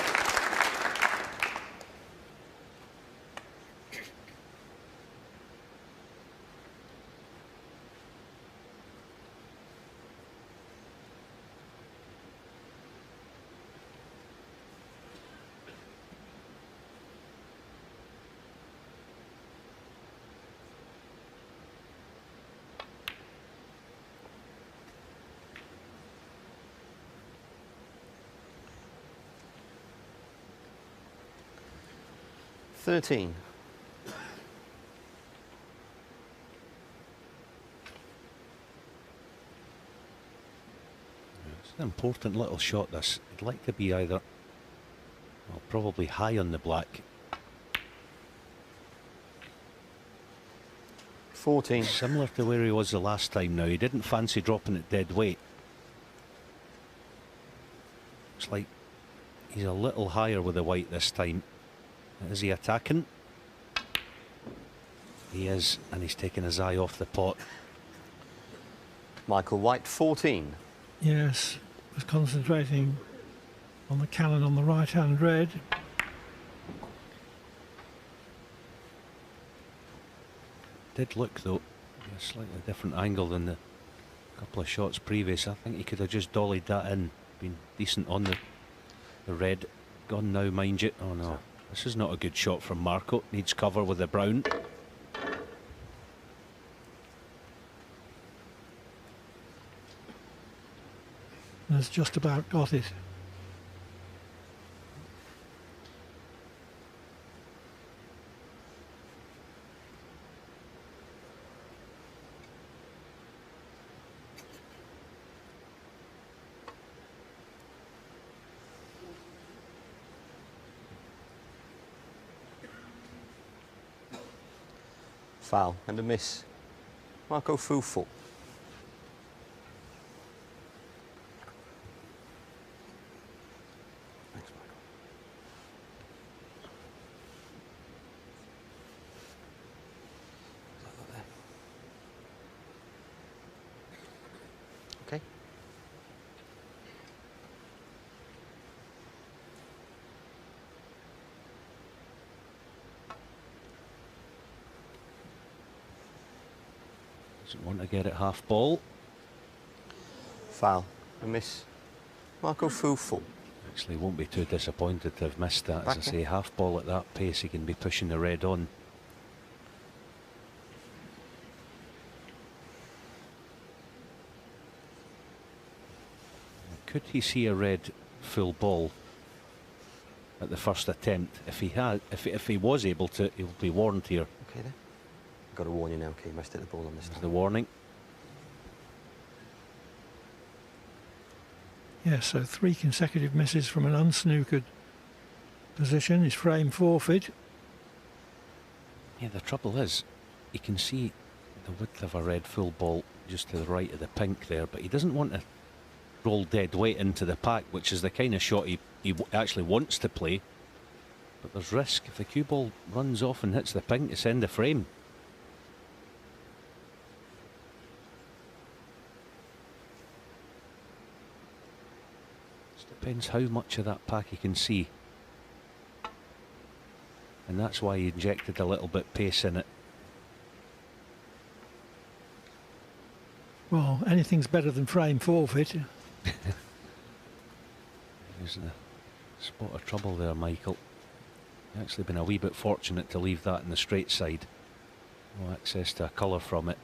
D: $13.
E: an important little shot this. I'd like to be either, well, probably high on the black.
D: 14.
E: Similar to where he was the last time now. He didn't fancy dropping it dead weight. Looks like he's a little higher with the white this time. Is he attacking? He is, and he's taking his eye off the pot.
D: Michael, white 14.
C: Yes, was concentrating on the cannon on the right-hand red.
E: Did look though a slightly different angle than the couple of shots previous. I think he could have just dollied that in, been decent on the red. Gone now, mind you. Oh no, this is not a good shot from Marco. Needs cover with the brown.
C: Has just about got it.
D: Foul and a miss. Marco Fufel. Thanks, Michael. Is that there? Okay.
E: Doesn't want to get it half ball.
D: Foul. A miss. Marco Fufel.
E: Actually, won't be too disappointed to have missed that. As I
D: Back
E: say, half ball at that pace, he can be pushing the red on. Could he see a red full ball at the first attempt? If he had, if he was able to, he'll be warned here.
D: Okay then. Got to warn you now, okay, you must hit the ball on this
E: There's
D: time.
E: the warning.
C: Yes, so 3 consecutive misses from an unsnookered position. His frame forfeit.
E: Yeah, the trouble is, you can see the width of a red full ball just to the right of the pink there, but he doesn't want to roll dead weight into the pack, which is the kind of shot he actually wants to play. But there's risk. If the cue ball runs off and hits the pink, it's end the frame. Depends how much of that pack he can see, and that's why he injected a little bit pace in it.
C: Well, anything's better than frame forfeit.
E: There's a spot of trouble there, Michael. You've actually been a wee bit fortunate to leave that in the straight side. No access to a colour from it.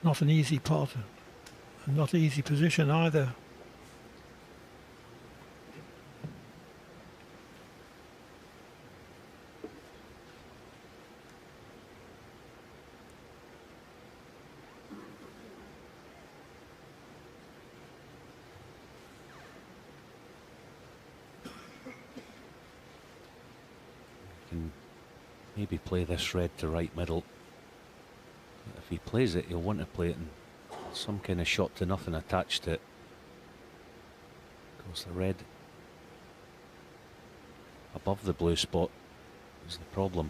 C: Not an easy pot, and not easy position either.
E: Can maybe play this red to right middle. If he plays it, he'll want to play it in some kind of shot to nothing attached to it. Of course, the red above the blue spot is the problem.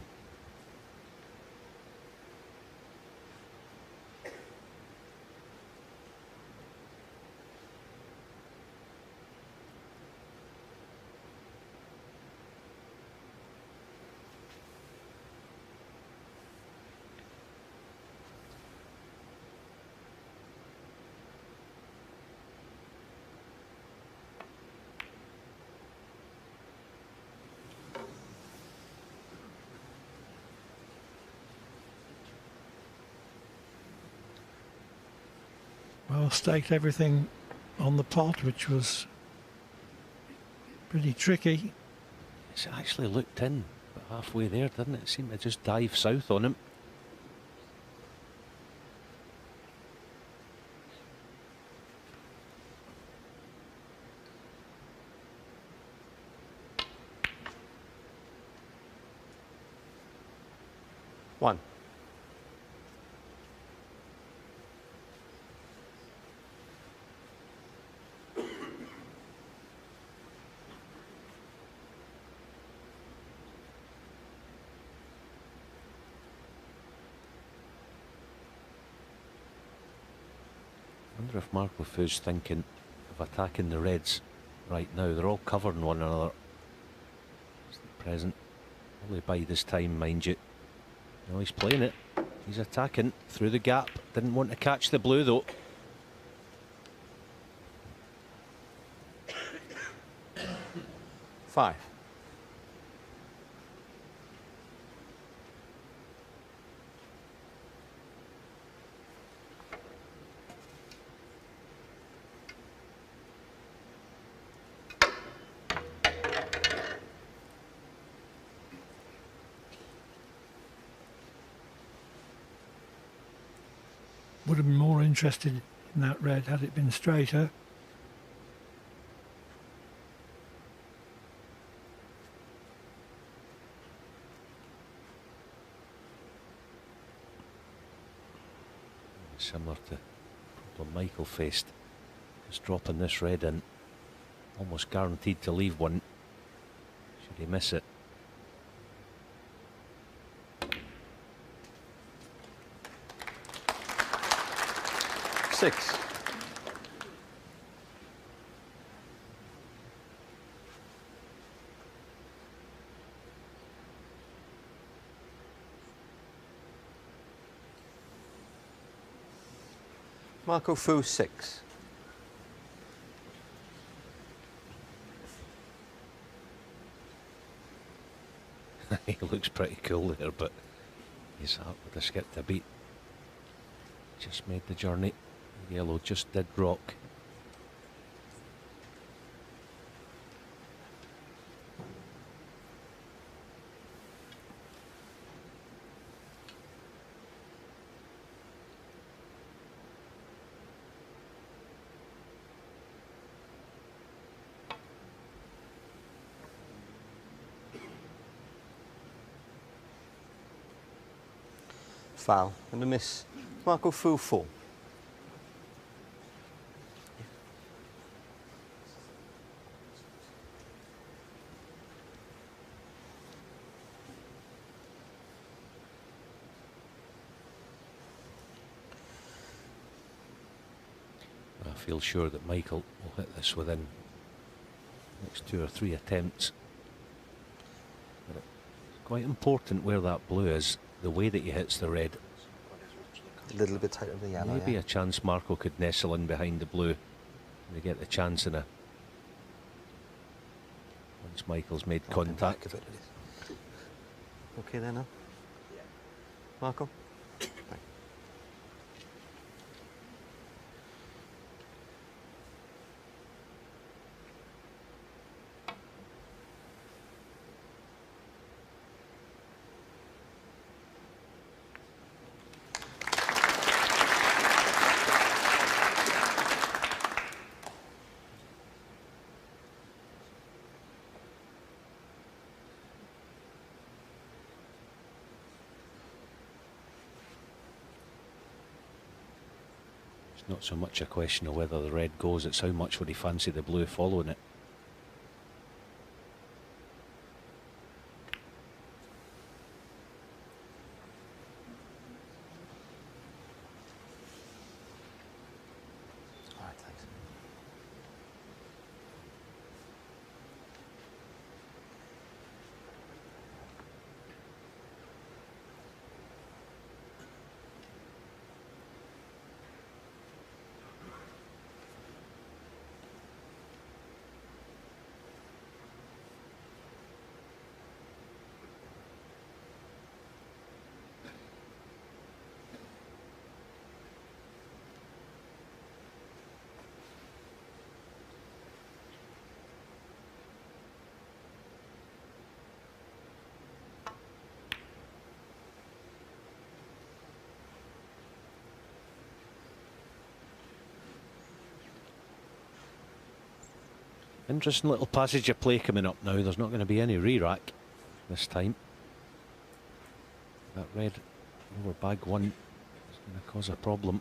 C: well, staked everything on the pot, which was pretty tricky.
E: It's actually looked in, but halfway there, didn't it? It seemed to just dive south on him.
D: One.
E: I wonder if Marco Fu's thinking of attacking the reds right now. They're all covering one another. It's the present. Only by this time, mind you. No, he's playing it. He's attacking through the gap. Didn't want to catch the blue though.
D: Five.
C: Would have been more interested in that red had it been straighter.
E: Similar to what Michael faced. Just dropping this red in. Almost guaranteed to leave one. Should he miss it?
D: Six. Marco Fu, 6.
E: He looks pretty cool there, but he's up with a skip to beat. Just made the journey. Yellow just did rock.
D: Foul. And a miss. Marco Fu, 4.
E: I feel sure that Michael will hit this within the next 2 or 3 attempts. But it's quite important where that blue is, the way that he hits the red.
D: A little bit tighter than the yellow.
E: Maybe
D: yeah.
E: a chance Marco could nestle in behind the blue. They get the chance in a. Once Michael's made contact.
D: Okay then, huh? Marco?
E: It's not so much a question of whether the red goes, it's how much would he fancy the blue following it.
D: All right, thanks.
E: Interesting little passage of play coming up now. There's not going to be any re-rack this time. That red over bag one is going to cause a problem.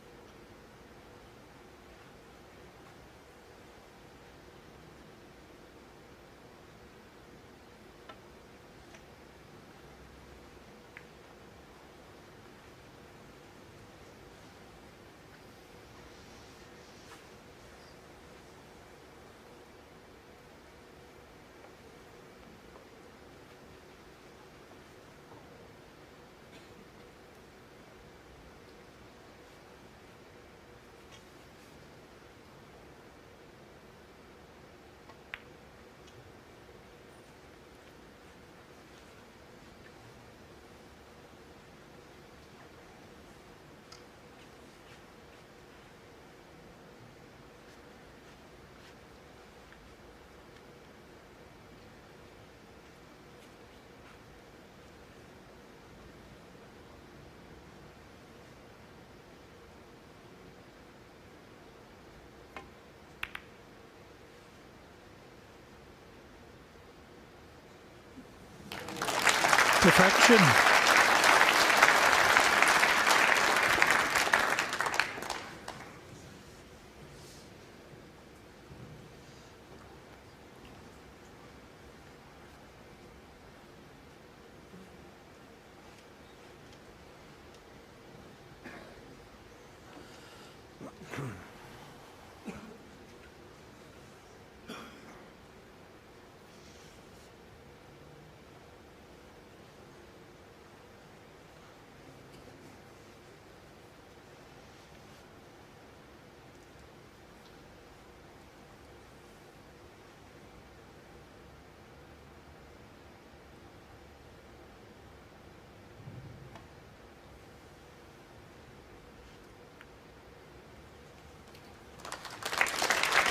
C: Perfection.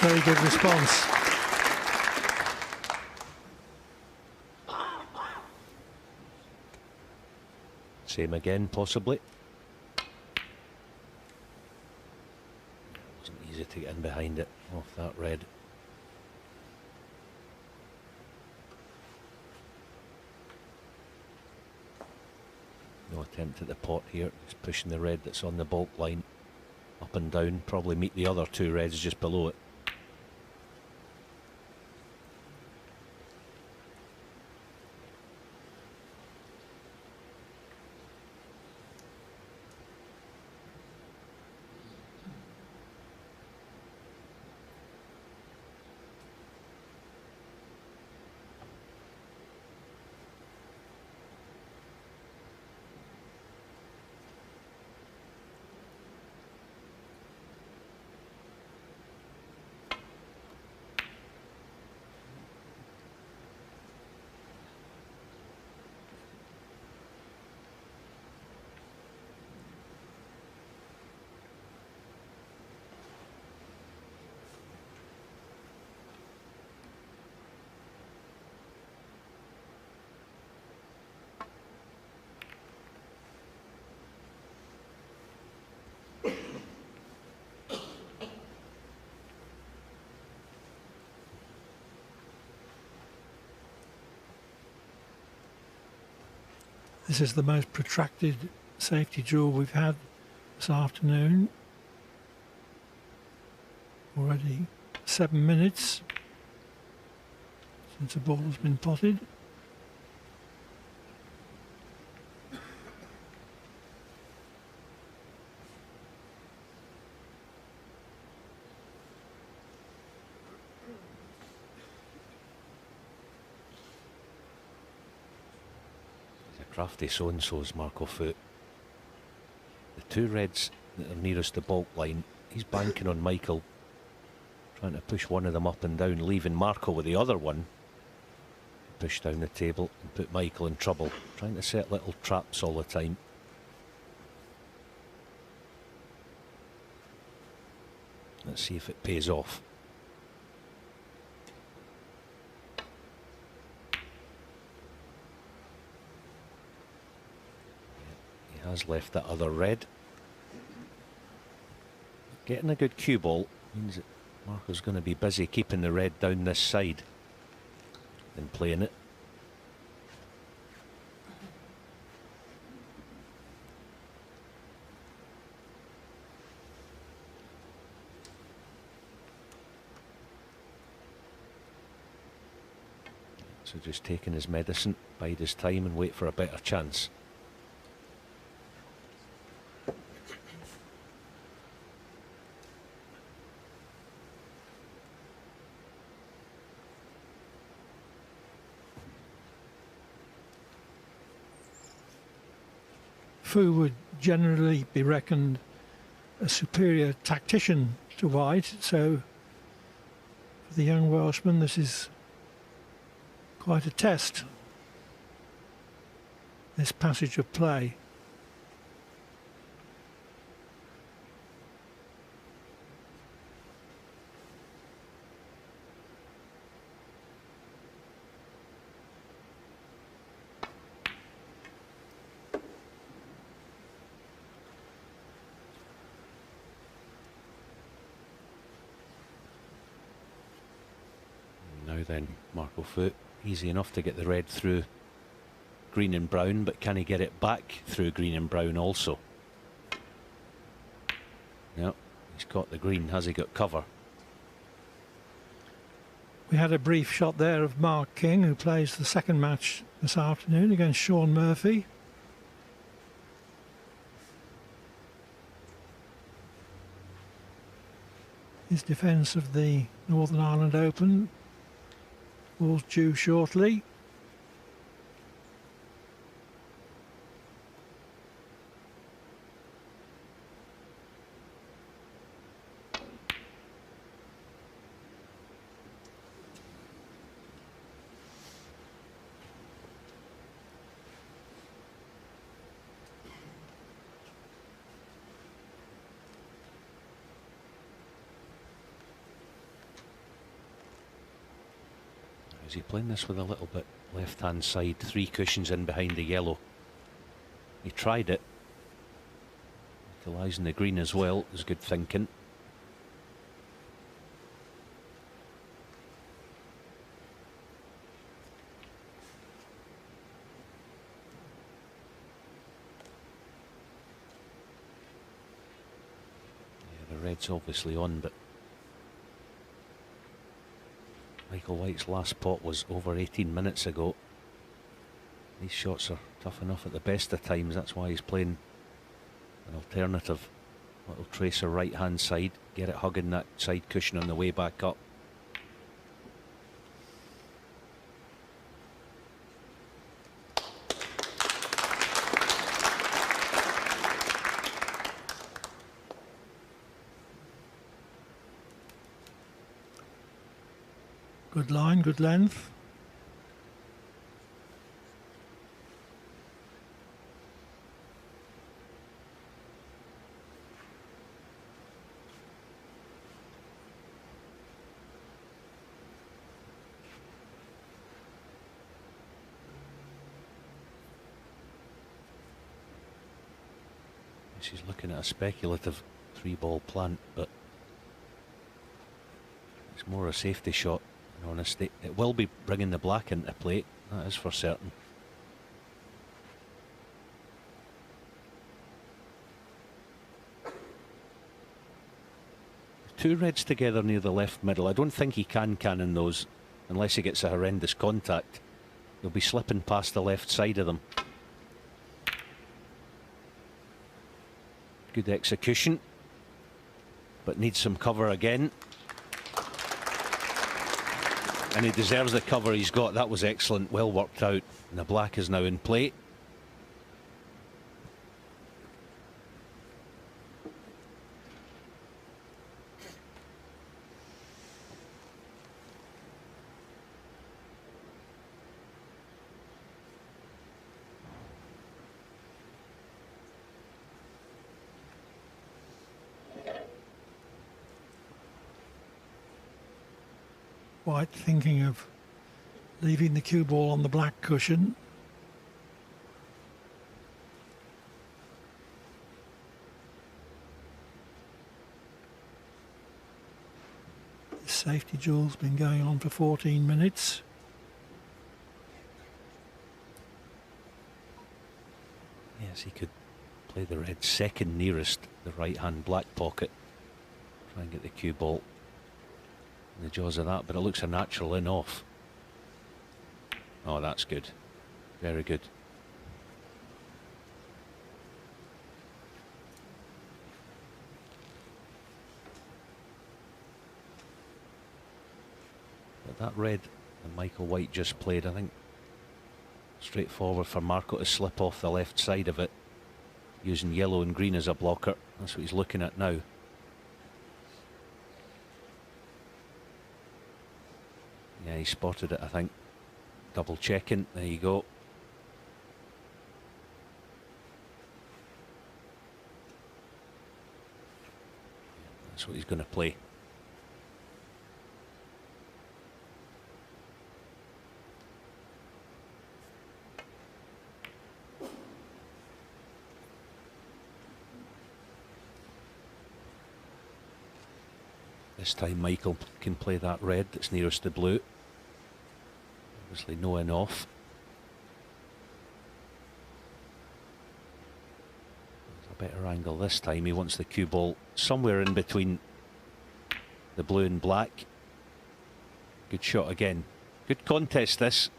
C: Very good response.
E: Same again, possibly. Wasn't easy to get in behind it off that red. No attempt at the pot here, just pushing the red that's on the bulk line up and down, probably meet the other two reds just below it.
C: This is the most protracted safety draw we've had this afternoon. Already 7 minutes since the ball has been potted.
E: Crafty so-and-so's Marco Foot. The two reds that are nearest the bulk line, he's banking on Michael, trying to push one of them up and down, leaving Marco with the other one to push down the table and put Michael in trouble, trying to set little traps all the time. Let's see if it pays off. Has left that other red. Getting a good cue ball means that Marco's going to be busy keeping the red down this side than playing it. So just taking his medicine, bide his time and wait for a better chance.
C: Fu would generally be reckoned a superior tactician to White, so for the young Welshman this is quite a test, this passage of play.
E: Now then, Marco Fu, easy enough to get the red through green and brown, but can he get it back through green and brown also? Yep, he's got the green. Has he got cover?
C: We had a brief shot there of Mark King, who plays the second match this afternoon against Sean Murphy. His defence of the Northern Ireland Open will due shortly.
E: Is he playing this with a little bit left hand side, 3 cushions in behind the yellow? He tried it. Utilising the green as well is good thinking. Yeah, the red's obviously on, but Michael White's last pot was over 18 minutes ago. These shots are tough enough at the best of times. That's why he's playing an alternative little tracer right hand side. Get it hugging that side cushion on the way back up.
C: Good line, good length.
E: She's looking at a speculative 3-ball plant, but it's more a safety shot. In honesty, it will be bringing the black into play, that is for certain. Two reds together near the left middle. I don't think he can cannon those unless he gets a horrendous contact. He'll be slipping past the left side of them. Good execution, but needs some cover again. And he deserves the cover he's got. That was excellent, well worked out. And the black is now in play.
C: White thinking of leaving the cue ball on the black cushion. safety duel's been going on for 14 minutes.
E: Yes, he could play the red second nearest the right hand black pocket. Try and get the cue ball in the jaws of that, but it looks a natural in off. Oh, that's good. Very good. But that red that Michael White just played, I think, straightforward for Marco to slip off the left side of it, using yellow and green as a blocker. That's what he's looking at now. Yeah, he spotted it, I think. Double checking. There you go. That's what he's going to play. This time Michael can play that red that's nearest the blue. Obviously no in off. There's a better angle this time. He wants the cue ball somewhere in between the blue and black. Good shot again. Good contest this.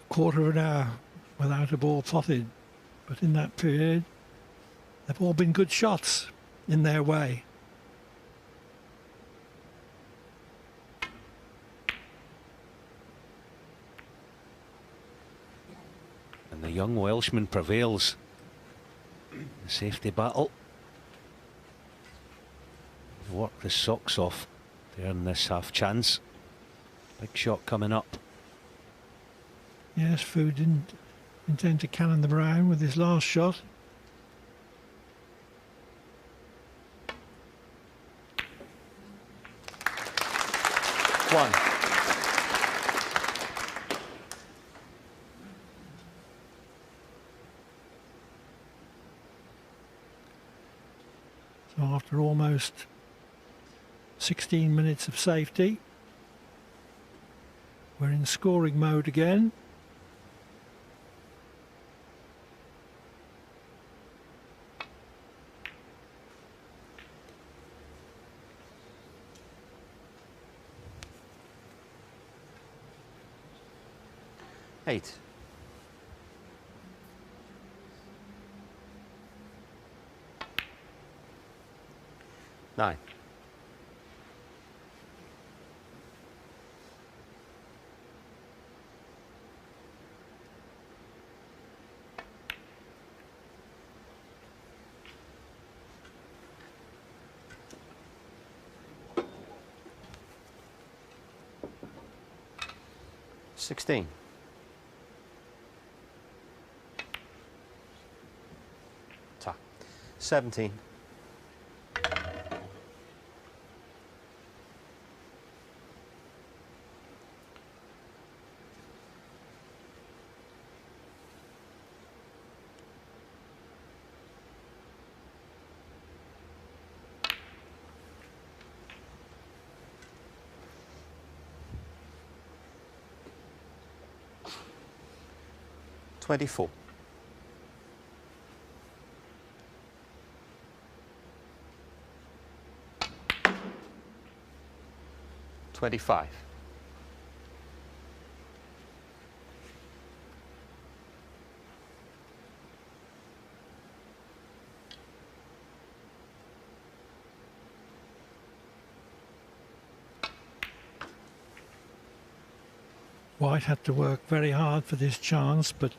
C: Quarter of an hour without a ball potted, but in that period they've all been good shots in their way.
E: And the young Welshman prevails. The safety battle. Work the socks off to earn this half chance. Big shot coming up.
C: Yes, Fu didn't intend to cannon them around with his last shot.
D: One.
C: So after almost 16 minutes of safety, we're in scoring mode again.
D: Eight. Nine. Sixteen. 17. $24. 25.
C: White had to work very hard for this chance, but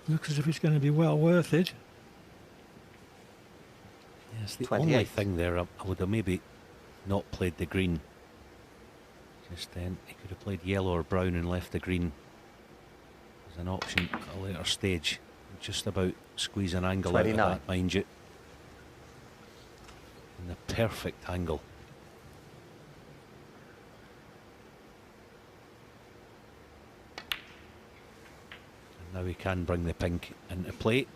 C: looks as if it's going to be well worth it.
E: Yes, the
D: 28.
E: only thing there, I would have maybe not played the green. Just then, he could have played yellow or brown and left the green as as an option at a later stage. Just about squeeze an angle out of
D: 29.
E: that, mind you. In the perfect angle. And now we can bring the pink into play.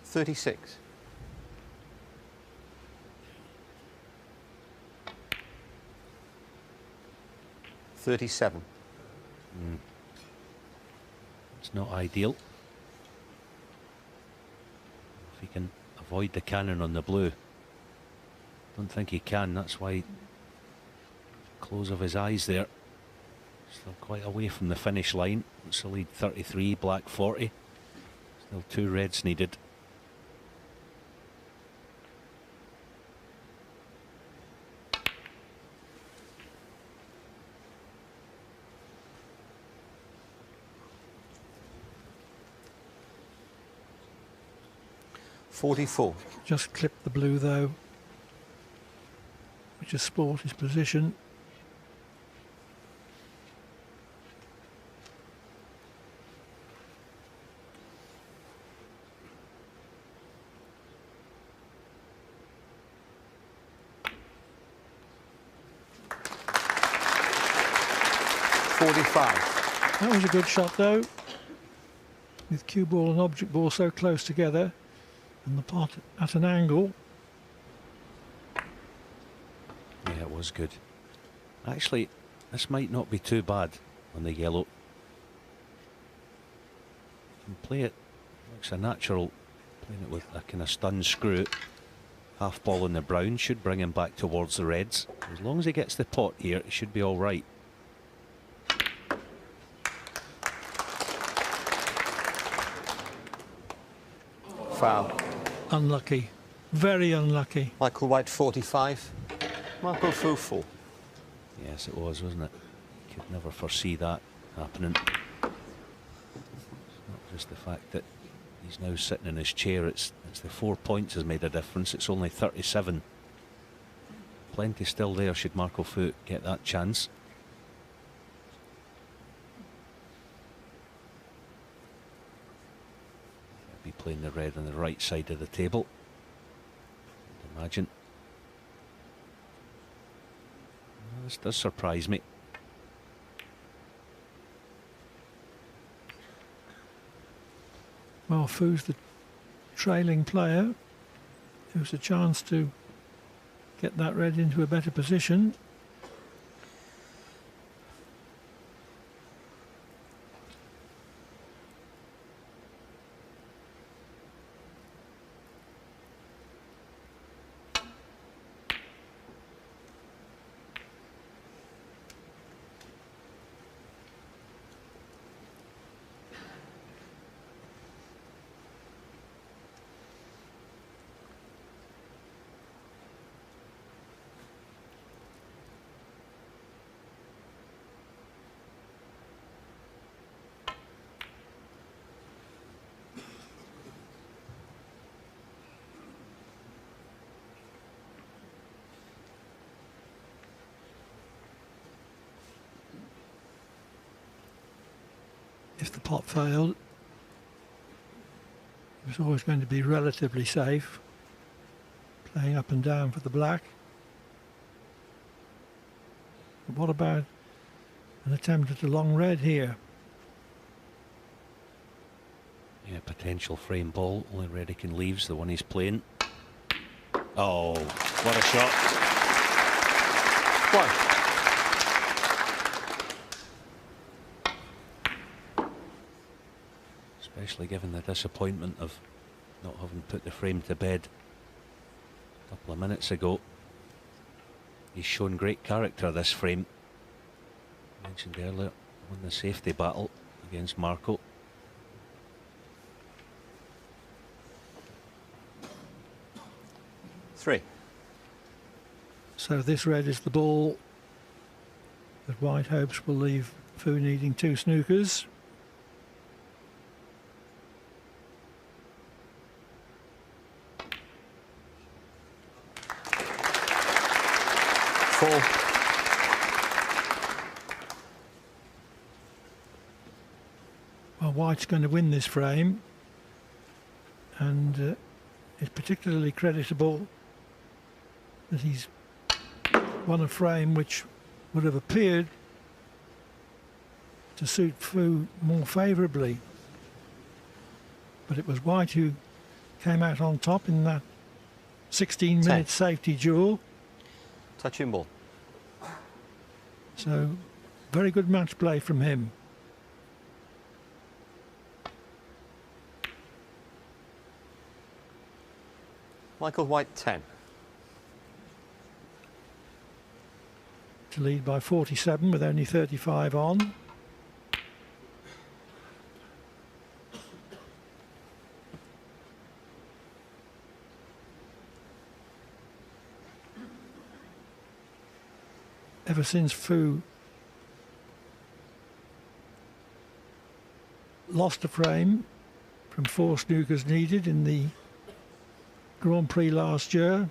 D: 36. $37.
E: It's not ideal. If he can avoid the cannon on the blue. Don't think he can, that's why close of his eyes there. Still quite away from the finish line. It's a lead 33, black 40. Still 2 reds needed.
D: $44.
C: Just clipped the blue though, which has spoilt his position.
D: $45.
C: That was a good shot though, with cue ball and object ball so close together and the pot at an angle.
E: Yeah, it was good. Actually, this might not be too bad on the yellow. You can play it, looks a natural, playing it with a kind of stun screw. Half ball in the brown should bring him back towards the reds. As long as he gets the pot here, it should be all right.
D: Foul.
C: Unlucky, very unlucky.
D: Michael White 45. Marco Fu 4.
E: Yes, it was, wasn't it? Could never foresee that happening. It's not just the fact that he's now sitting in his chair, it's the 4 points has made a difference. It's only 37. Plenty still there should Marco Fu get that chance. He'll be playing the red on the right side of the table, I'd imagine. This does surprise me.
C: Well, Fu's the trailing player, who's a chance to get that red into a better position. If the pot failed, it was always going to be relatively safe, playing up and down for the black. But what about an attempt at a long red here?
E: Yeah, potential frame ball. Only red he can leave's the one he's playing. Oh, what a shot.
D: One.
E: Especially given the disappointment of not having put the frame to bed a couple of minutes ago. He's shown great character, this frame. Mentioned earlier, won the safety battle against Marco.
D: Three.
C: So this red is the ball that White hopes will leave Fu needing 2 snookers. White's going to win this frame, and it's particularly creditable that he's won a frame which would have appeared to suit Fu more favourably. But it was White who came out on top in that 16-minute safety duel.
D: Touching ball.
C: So, very good match play from him.
D: Michael White 10.
C: To lead by 47 with only 35 on. Ever since Fu lost a frame from 4 snookers needed in the Grand Prix last year,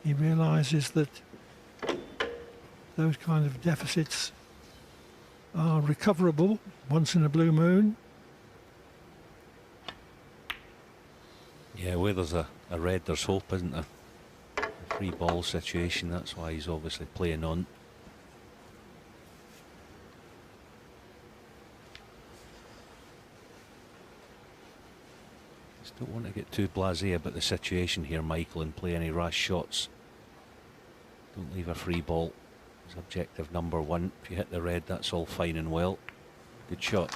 C: he realises that those kind of deficits are recoverable once in a blue moon.
E: Yeah, where there's a red, there's hope, isn't there? A free ball situation, that's why he's obviously playing on. Just don't want to get too blasé about the situation here, Michael, and play any rash shots. Don't leave a free ball as objective number 1. If you hit the red, that's all fine and well. Good shot.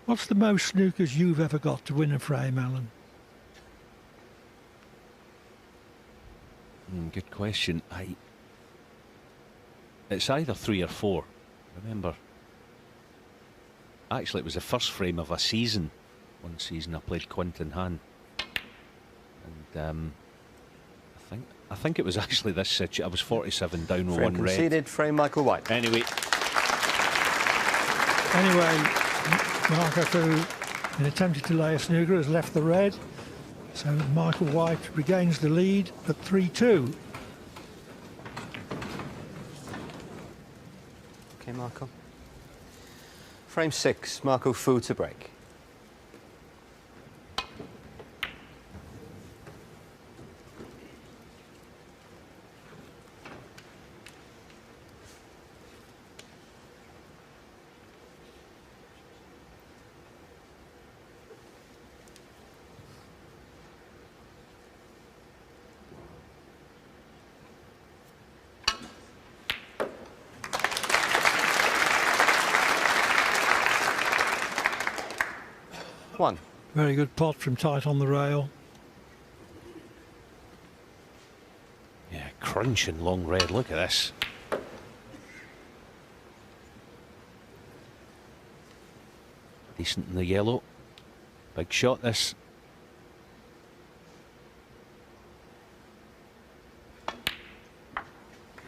C: What's the most snookers you've ever got to win a frame, Alan?
E: Good question. It's either 3 or 4. Remember, actually it was the first frame of a season. One season I played Quinton Han, and I think it was actually this situation. I was 47 down with
D: Frame
E: 1 red.
D: conceded, frame Michael White.
E: Anyway,
C: Marco Fu, in attempting to lay a snooker, has left the red. So Michael White regains the lead at 3-2.
D: Okay, Marco. Frame 6, Marco Fu to break. One.
C: Very good pot from tight on the rail.
E: yeah, crunching long red. Look at this. Decent in the yellow. Big shot this.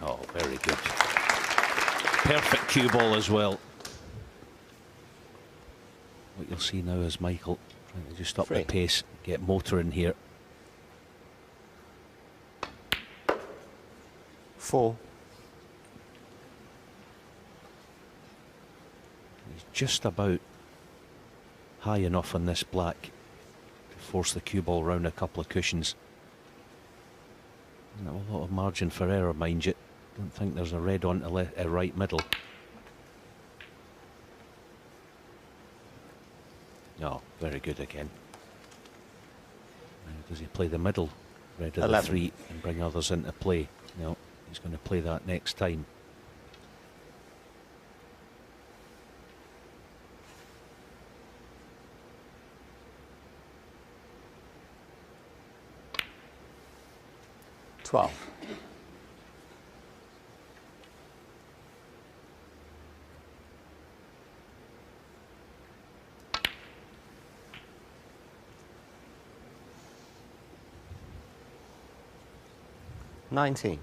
E: Oh, very good. Perfect cue ball as well. What you'll see now is Michael trying to just up the pace, get motoring here.
D: 4.
E: He's just about high enough on this black to force the cue ball round a couple of cushions. Isn't that a lot of margin for error, mind you? Don't think there's a red on to right middle. Oh, very good again. Now, does he play the middle red of the 3 and bring others into play? No, he's going to play that next time.
D: 12. $19.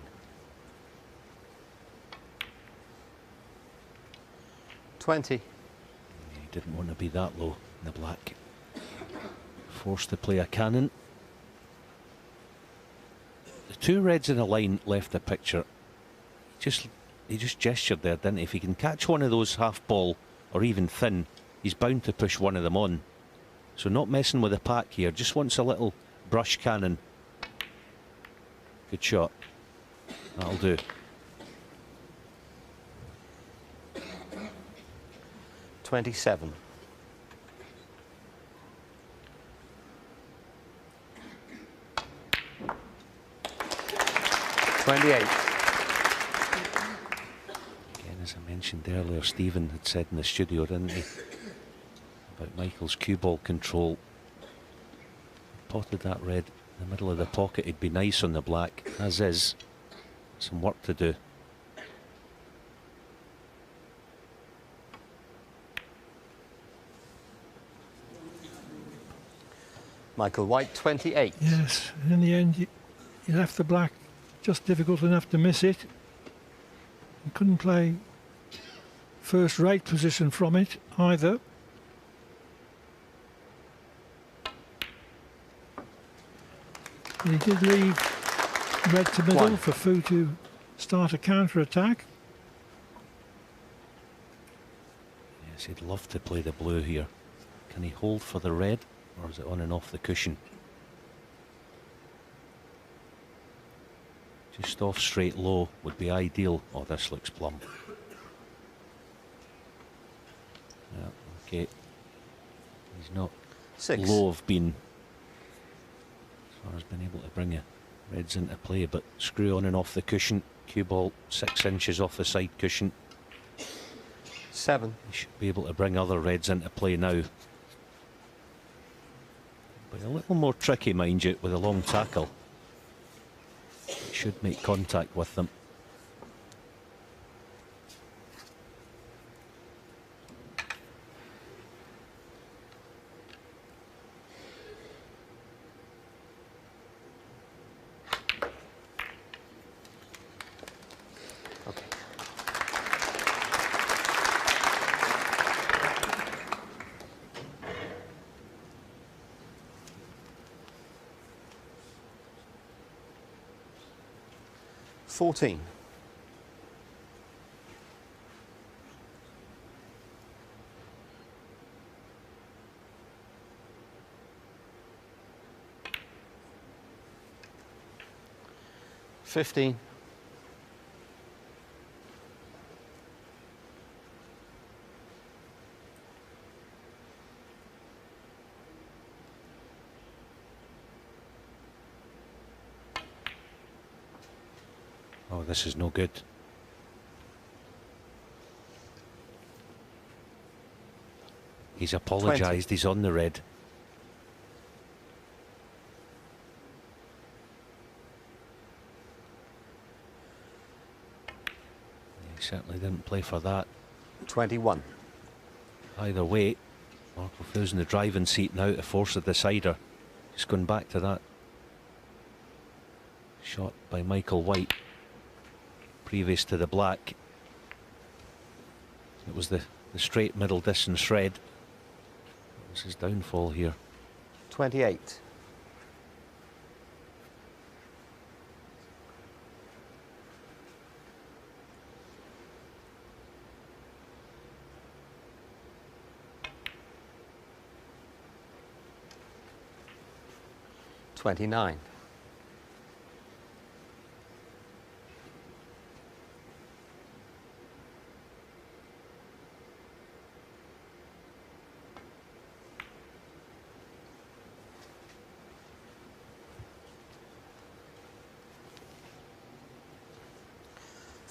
D: 20.
E: He didn't want to be that low in the black. Forced to play a cannon. The two reds in a line left the picture. He just gestured there, didn't he? If he can catch one of those half ball or even thin, he's bound to push one of them on. So not messing with the pack here, just wants a little brush cannon. Good shot. That'll do.
D: $27. 28.
E: Again, as I mentioned earlier, Stephen had said in the studio, didn't he, about Michael's cue ball control. Potted that red in the middle of the pocket. He'd be nice on the black, as is. Some work to do.
D: Michael White, 28.
C: Yes, in the end, he left the black just difficult enough to miss it. He couldn't play first-rate position from it either. But he did leave red to middle
D: One.
C: for Fu to start a counter-attack.
E: Yes, he'd love to play the blue here. Can he hold for the red, or is it on and off the cushion? Just off straight low would be ideal. Oh, this looks plumb. Yeah, okay. He's not
D: 6.
E: low of being, as far as being able to bring your reds into play, but screw on and off the cushion. Cue ball 6 inches off the side cushion.
D: 7.
E: He should be able to bring other reds into play now. But a little more tricky, mind you, with a long tackle. He should make contact with them.
D: Okay. $14. $15.
E: Oh, this is no good. He's apologised. He's on the red. He certainly didn't play for that.
D: 21.
E: Either way, Marco Fu's in the driving seat now to force a decider. Just going back to that shot by Michael White previous to the black. It was the straight middle distance red. That was his downfall here.
D: 28. $29.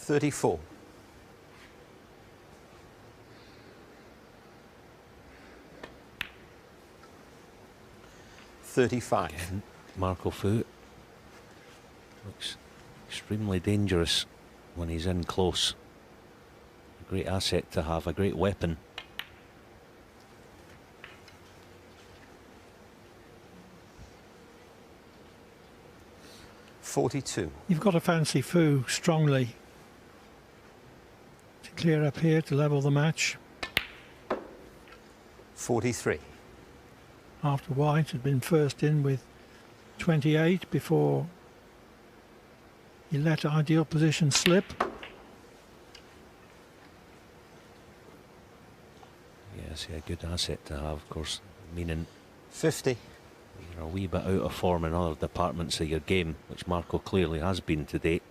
D: $34. $35.
E: Again, Marco Fu looks extremely dangerous when he's in close. A great asset to have, a great weapon.
D: .42.
C: You've got to fancy Fu strongly to clear up here to level the match.
D: 43.
C: After White had been first in with 28 before he let ideal position slip.
E: Yes, yeah, a good asset to have, of course, meaning
D: 50.
E: you're a wee bit out of form in other departments of your game, which Marco clearly has been to date.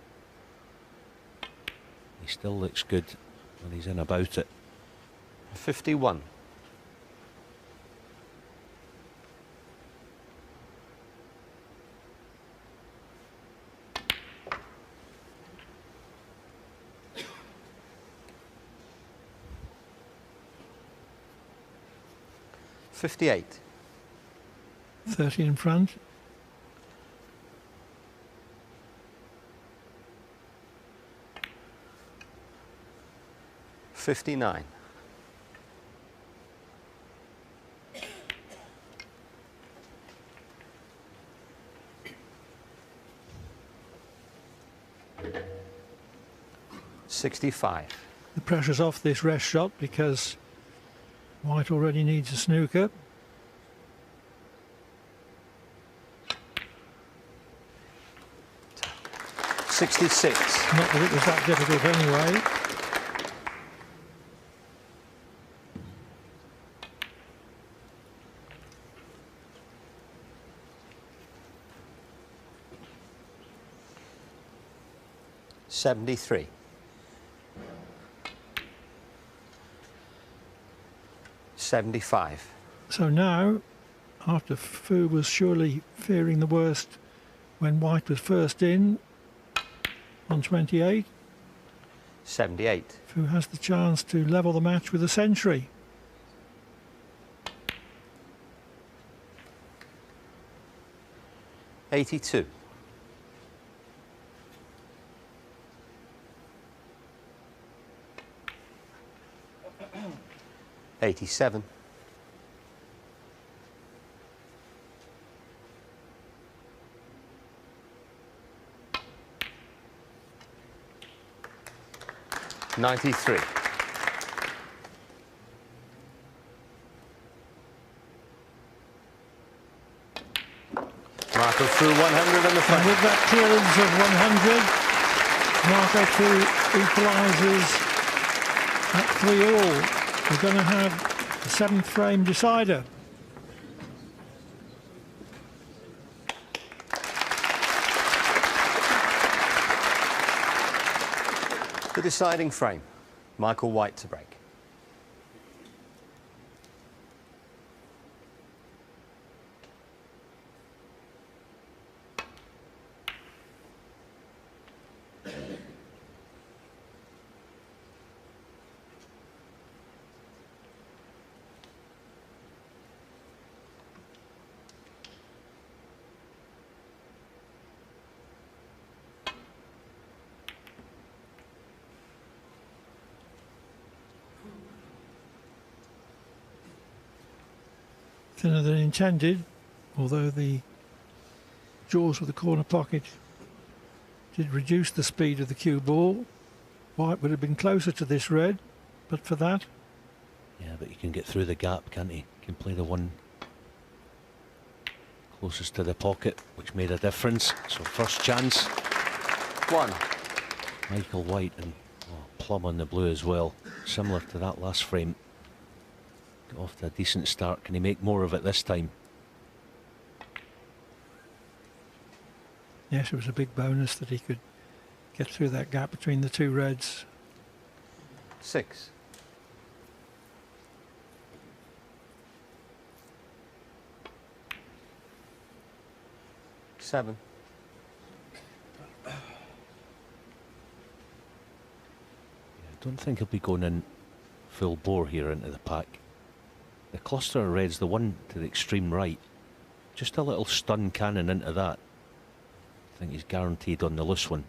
E: He still looks good when he's in about it.
D: 51. .58.
C: 30 in front.
D: .59. .65.
C: The pressure's off this rest shot because White already needs a snooker.
D: .66.
C: Not that it was that difficult anyway.
D: .73. 75.
C: So now, after Fu was surely fearing the worst when White was first in on 28,
D: 78.
C: Fu has the chance to level the match with a century.
D: .82. 87. 93. Marco through 100 on the
C: And
D: front.
C: with that clearance of 100, Marco Fu equalises at 3-all. We're going to have the 7th frame decider.
D: The deciding frame. Michael White to break.
C: Thinner than intended, although the jaws of the corner pocket did reduce the speed of the cue ball. White would have been closer to this red, but for that.
E: Yeah, but you can get through the gap, can't he? Can play the one closest to the pocket, which made a difference. So first chance.
D: 1.
E: Michael White and plum on the blue as well. Similar to that last frame. Got off to a decent start. Can he make more of it this time?
C: Yes, it was a big bonus that he could get through that gap between the two reds.
D: 6. 7.
E: I don't think he'll be going in full bore here into the pack. The cluster of reds, the one to the extreme right, just a little stun cannon into that. I think he's guaranteed on the loose one.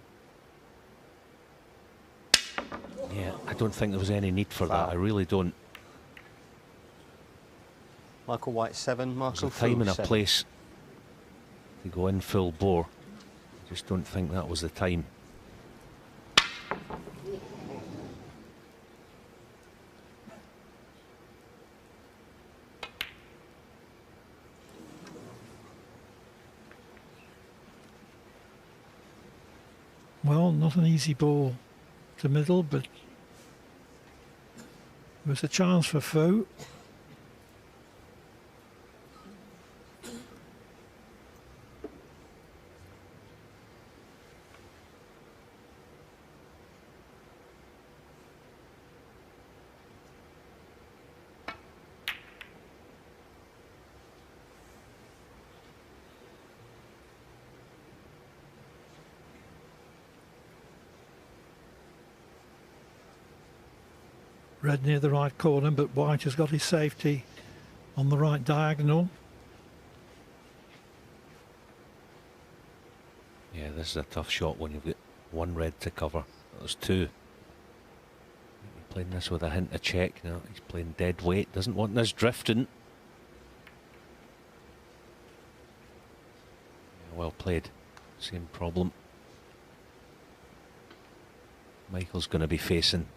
E: Yeah, I don't think there was any need for that.
D: Foul.
E: I really don't.
D: Michael White 7, Marco
E: There's a time
D: Fu
E: and a
D: 7.
E: place to go in full bore. I just don't think that was the time.
C: Well, not an easy ball to middle, but there was a chance for Fu. Red near the right corner, but White has got his safety on the right diagonal.
E: Yeah, this is a tough shot when you've got one red to cover. There's two. He's playing this with a hint of check now. He's playing dead weight, doesn't want this drifting. Yeah, well played. Same problem Michael's going to be facing.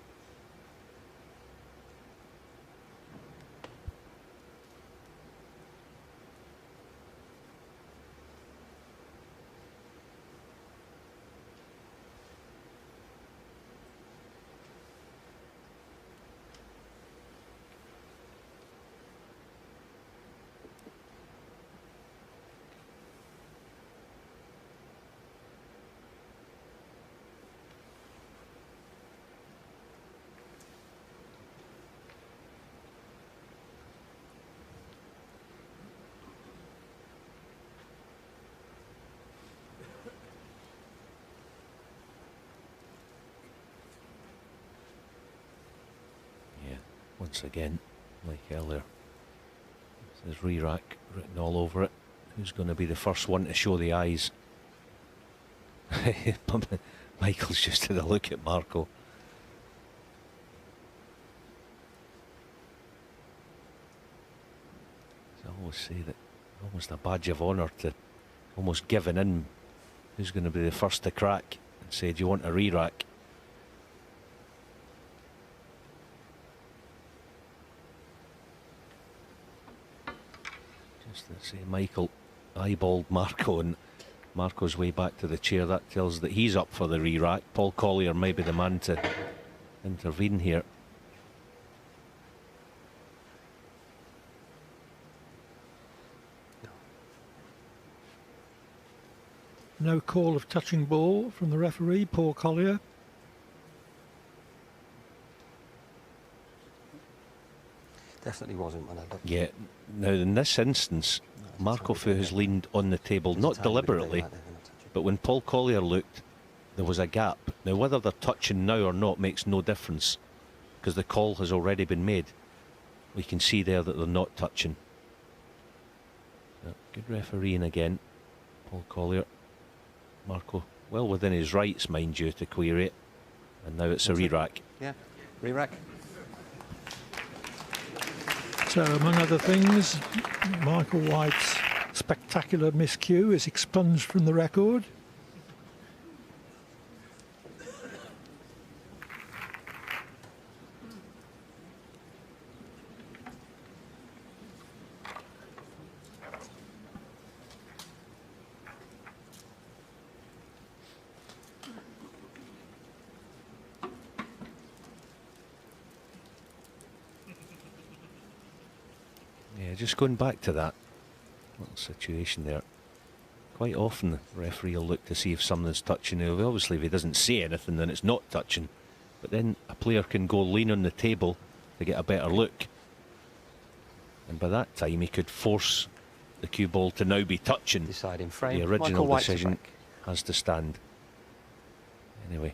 E: Once again, like earlier, there's re-rack written all over it. Who's going to be the first one to show the eyes? Michael's just had a look at Marco. I always say that almost a badge of honour to almost giving in. Who's going to be the first to crack and say, do you want a re-rack? Let's say Michael eyeballed Marco, and Marco's way back to the chair. That tells us that he's up for the re-rack. Paul Collier may be the man to intervene here.
C: No call of touching ball from the referee, Paul Collier.
D: Definitely wasn't when I looked.
E: Yeah, now in this instance, Marco Fu has leaned on the table, not deliberately, but when Paul Collier looked, there was a gap. Now whether they're touching now or not makes no difference, because the call has already been made. We can see there that they're not touching. Good refereeing again, Paul Collier. Marco, well within his rights, mind you, to query it. And now it's a re-rack.
D: Yeah, re-rack.
C: So, among other things, Michael White's spectacular miscue is expunged from the record.
E: Yeah, just going back to that little situation there. Quite often the referee will look to see if something's touching. Obviously if he doesn't say anything then it's not touching. But then a player can go lean on the table to get a better look. And by that time he could force the cue ball to now be touching.
D: Deciding frame.
E: The original
D: Michael White's
E: decision
D: back.
E: has to stand. Anyway.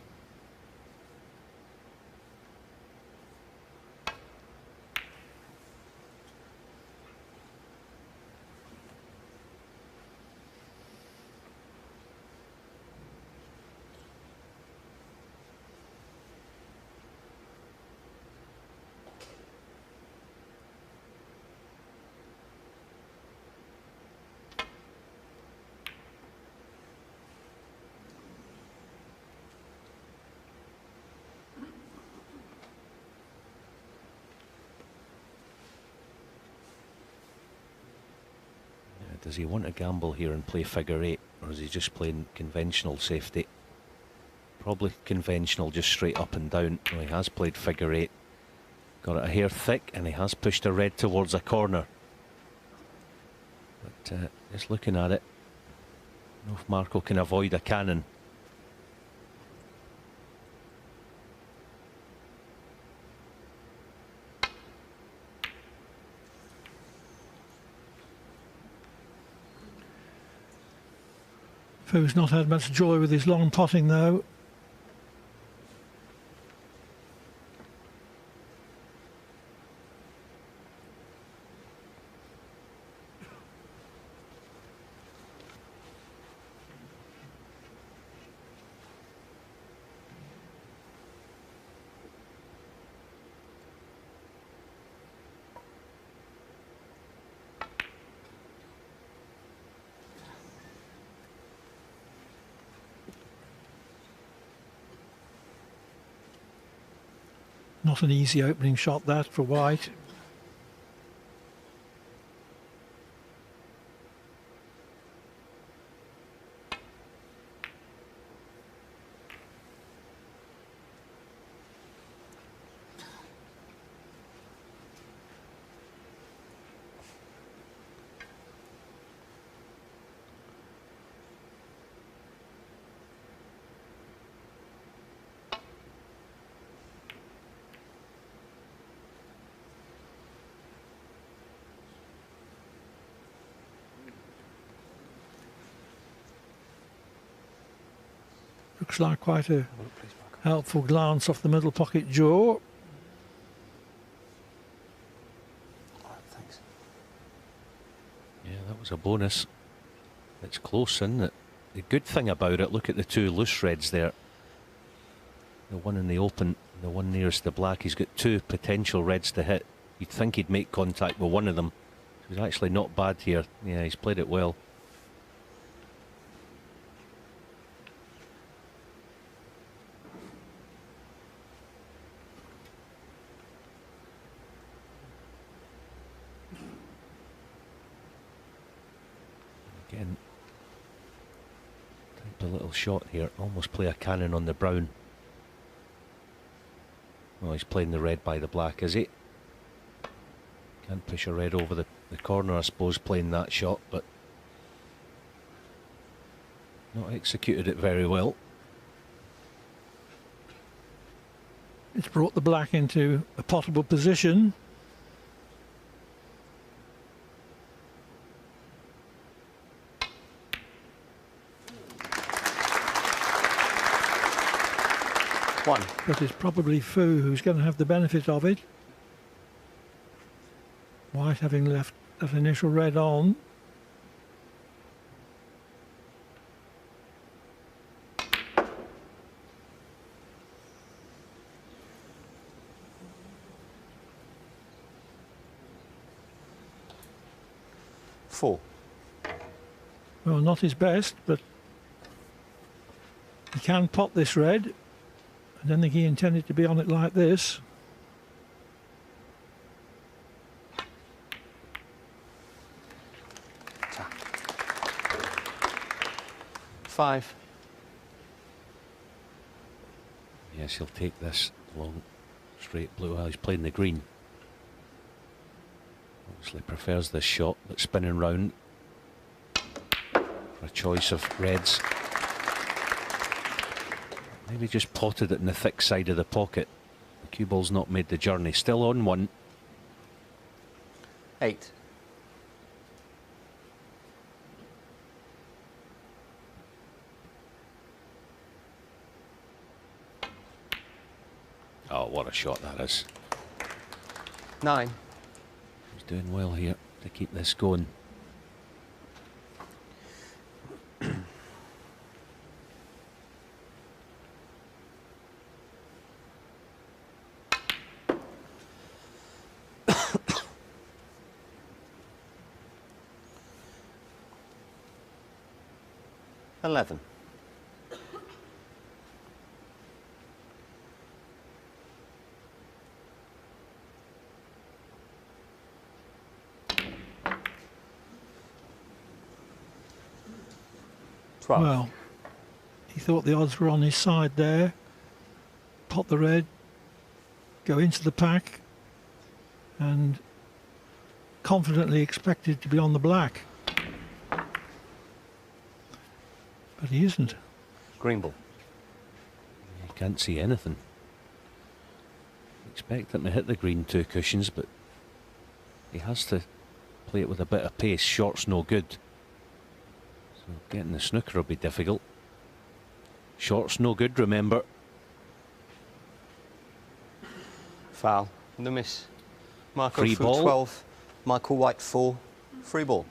E: Does he want to gamble here and play figure 8, or is he just playing conventional safety? Probably conventional, just straight up and down. Well, he has played figure 8. Got it a hair thick, and he has pushed a red towards a corner. But just looking at it, I don't know if Marco can avoid a cannon.
C: Foo's not had much joy with his long potting though. Not an easy opening shot that for white. Looks like quite a helpful glance off the middle pocket jaw.
D: Thanks.
E: Yeah, that was a bonus. It's close, isn't it? The good thing about it, look at the two loose reds there. The one in the open, the one nearest the black. He's got two potential reds to hit. You'd think he'd make contact with one of them. He's actually not bad here. Yeah, he's played it well. Again, type a little shot here. Almost play a cannon on the brown. Well, he's playing the red by the black, is he? Can't push a red over the corner, I suppose, playing that shot, but not executed it very well.
C: It's brought the black into a potable position.
D: One.
C: But it's probably Foo who's going to have the benefit of it. White having left that initial red on.
D: Four.
C: Well, not his best, but he can pot this red. I don't think he intended to be on it like this.
D: Five.
E: Yes, he'll take this long, straight blue. Well, he's playing the green. Obviously prefers this shot, but spinning round for a choice of reds. Maybe just potted it in the thick side of the pocket. The cue ball's not made the journey. Still on one.
D: Eight.
E: Oh, what a shot that is.
D: Nine.
E: He's doing well here to keep this going.
D: $11. 12.
C: Well, he thought the odds were on his side there. Pot the red, go into the pack, and confidently expected to be on the black. But he isn't.
D: Green ball.
E: You can't see anything. Expect him to hit the green 2 cushions, but he has to play it with a bit of pace. Short's no good. So getting the snooker will be difficult. Short's no good, remember.
D: Foul. The miss. Marco
E: Free
D: Fu
E: ball.
D: 12. Michael White 4. Free ball.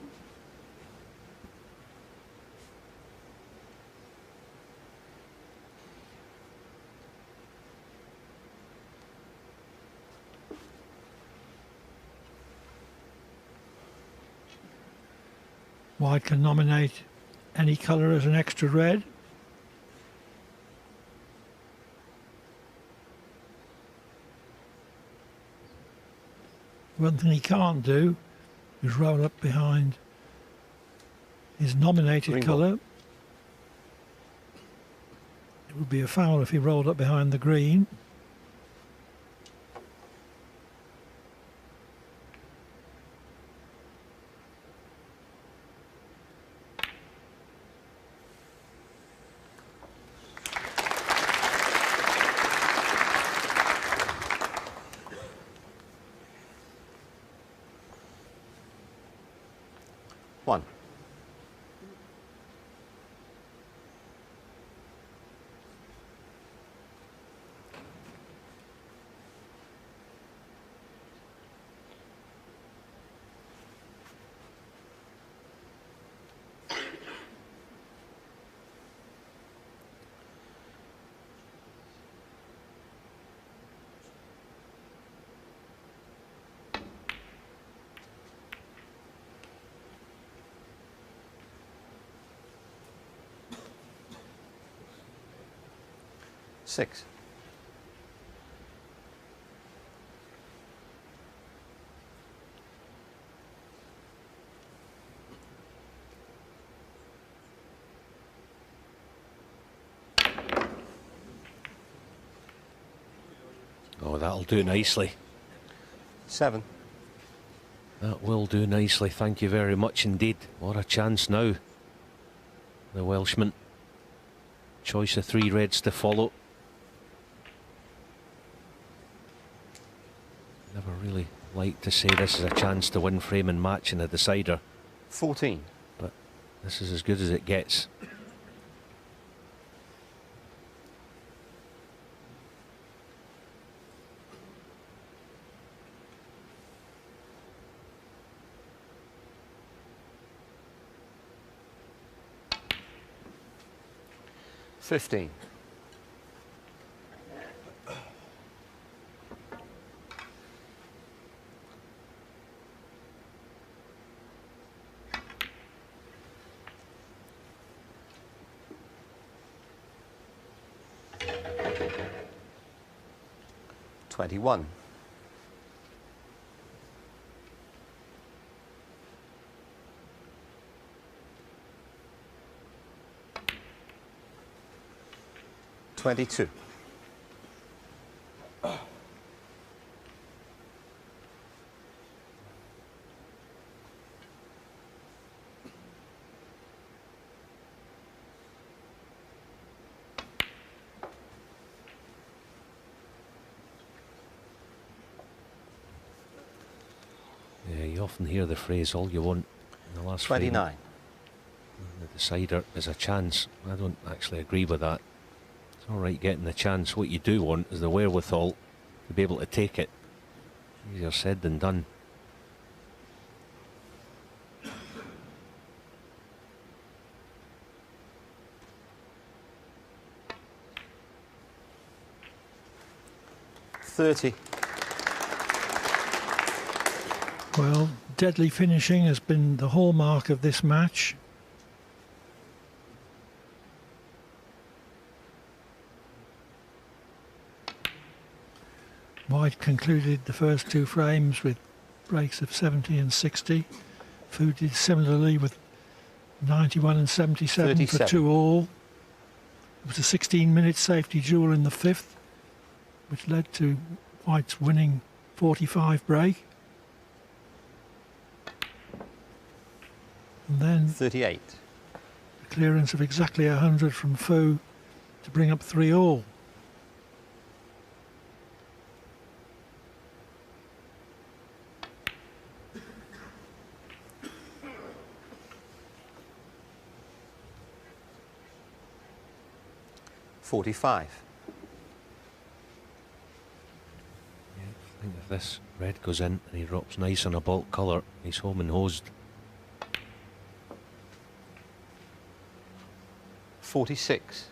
C: White can nominate any colour as an extra red. One thing he can't do is roll up behind his nominated
D: Green ball.
C: colour. It would be a foul if he rolled up behind the green.
D: One. Six.
E: Oh, that'll do nicely.
D: 7.
E: That will do nicely, thank you very much indeed. What a chance now. The Welshman. Choice of 3 reds to follow. Never really like to say this is a chance to win frame and match in a decider,
D: 14.
E: but this is as good as it gets.
D: $15. $21. $22.
E: Yeah, you often hear the phrase all you want in the last frame.
D: 29.
E: The decider is a chance. I don't actually agree with that. It's all right getting the chance. What you do want is the wherewithal to be able to take it. Easier said than done.
D: $30.
C: Well, deadly finishing has been the hallmark of this match. White concluded the first 2 frames with breaks of 70 and 60. Fu did similarly with 91 and 77 for
D: 37.
C: 2 all. It was a 16-minute safety duel in the 5th, which led to White's winning 45 break. And then
D: 38.
C: the clearance of exactly 100 from Fu to bring up 3 all.
D: $45.
E: I think if this red goes in and he drops nice on a bulk colour, he's home and hosed.
D: 46.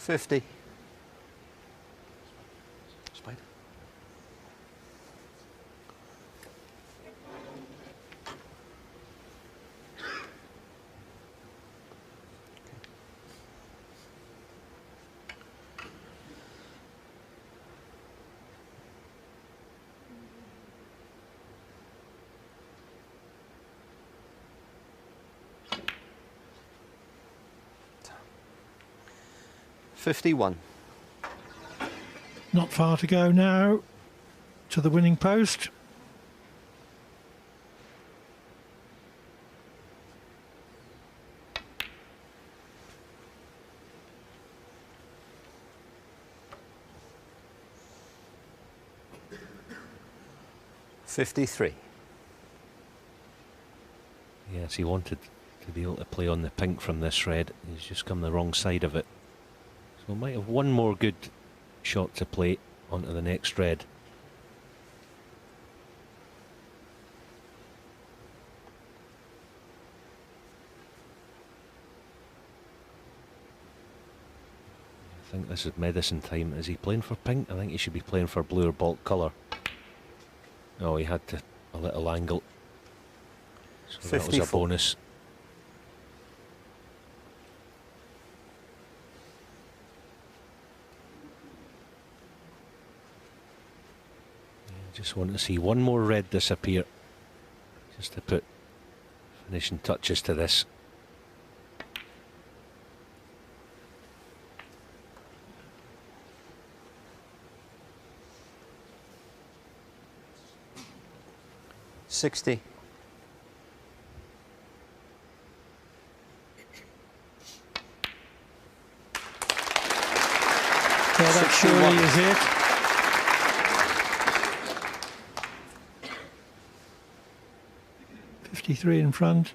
D: $50.
E: Spider.
D: $51.
C: Not far to go now to the winning post.
D: $53.
E: Yes, he wanted to be able to play on the pink from this red. He's just come the wrong side of it. So we might have one more good shot to play onto the next red. I think this is medicine time. Is he playing for pink? I think he should be playing for blue or bulk colour. Oh, he had a little angle. So that was a
D: 54.
E: bonus. Just want to see one more red disappear, just to put finishing touches to this.
D: $60.
C: Well, that
D: 61.
C: surely is it. $53 in front,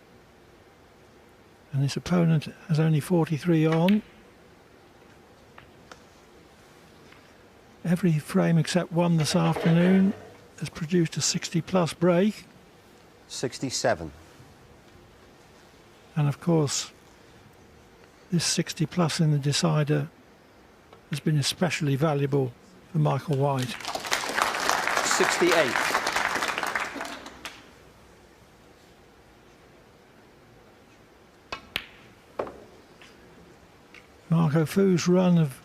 C: and his opponent has only 43 on. Every frame except one this afternoon has produced a 60+ break,
D: 67.
C: and of course this 60+ in the decider has been especially valuable for Michael White.
D: 68.
C: Marco Fu's run of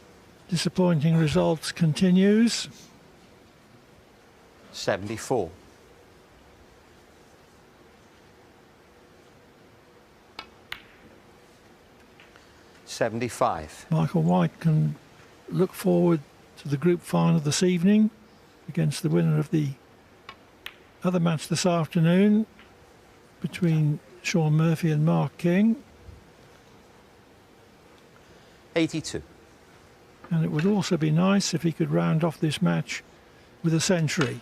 C: disappointing results continues.
D: 74. $75.
C: Michael White can look forward to the group final this evening against the winner of the other match this afternoon between Sean Murphy and Mark King.
D: 82.
C: And it would also be nice if he could round off this match with a century.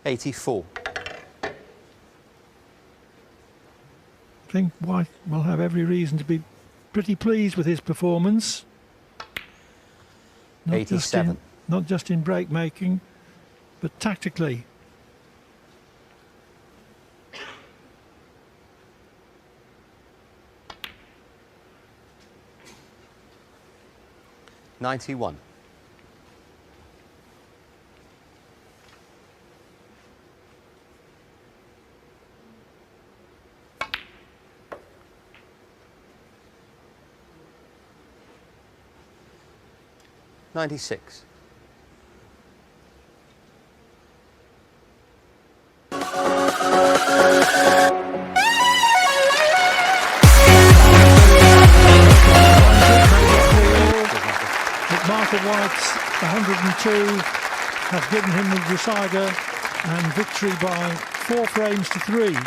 D: 84.
C: I think White will have every reason to be pretty pleased with his performance. Not
D: 87.
C: Not just in break making, but tactically.
D: 91. $96.
C: Martha White's 102 have given him the decider and victory by 4 frames to 3.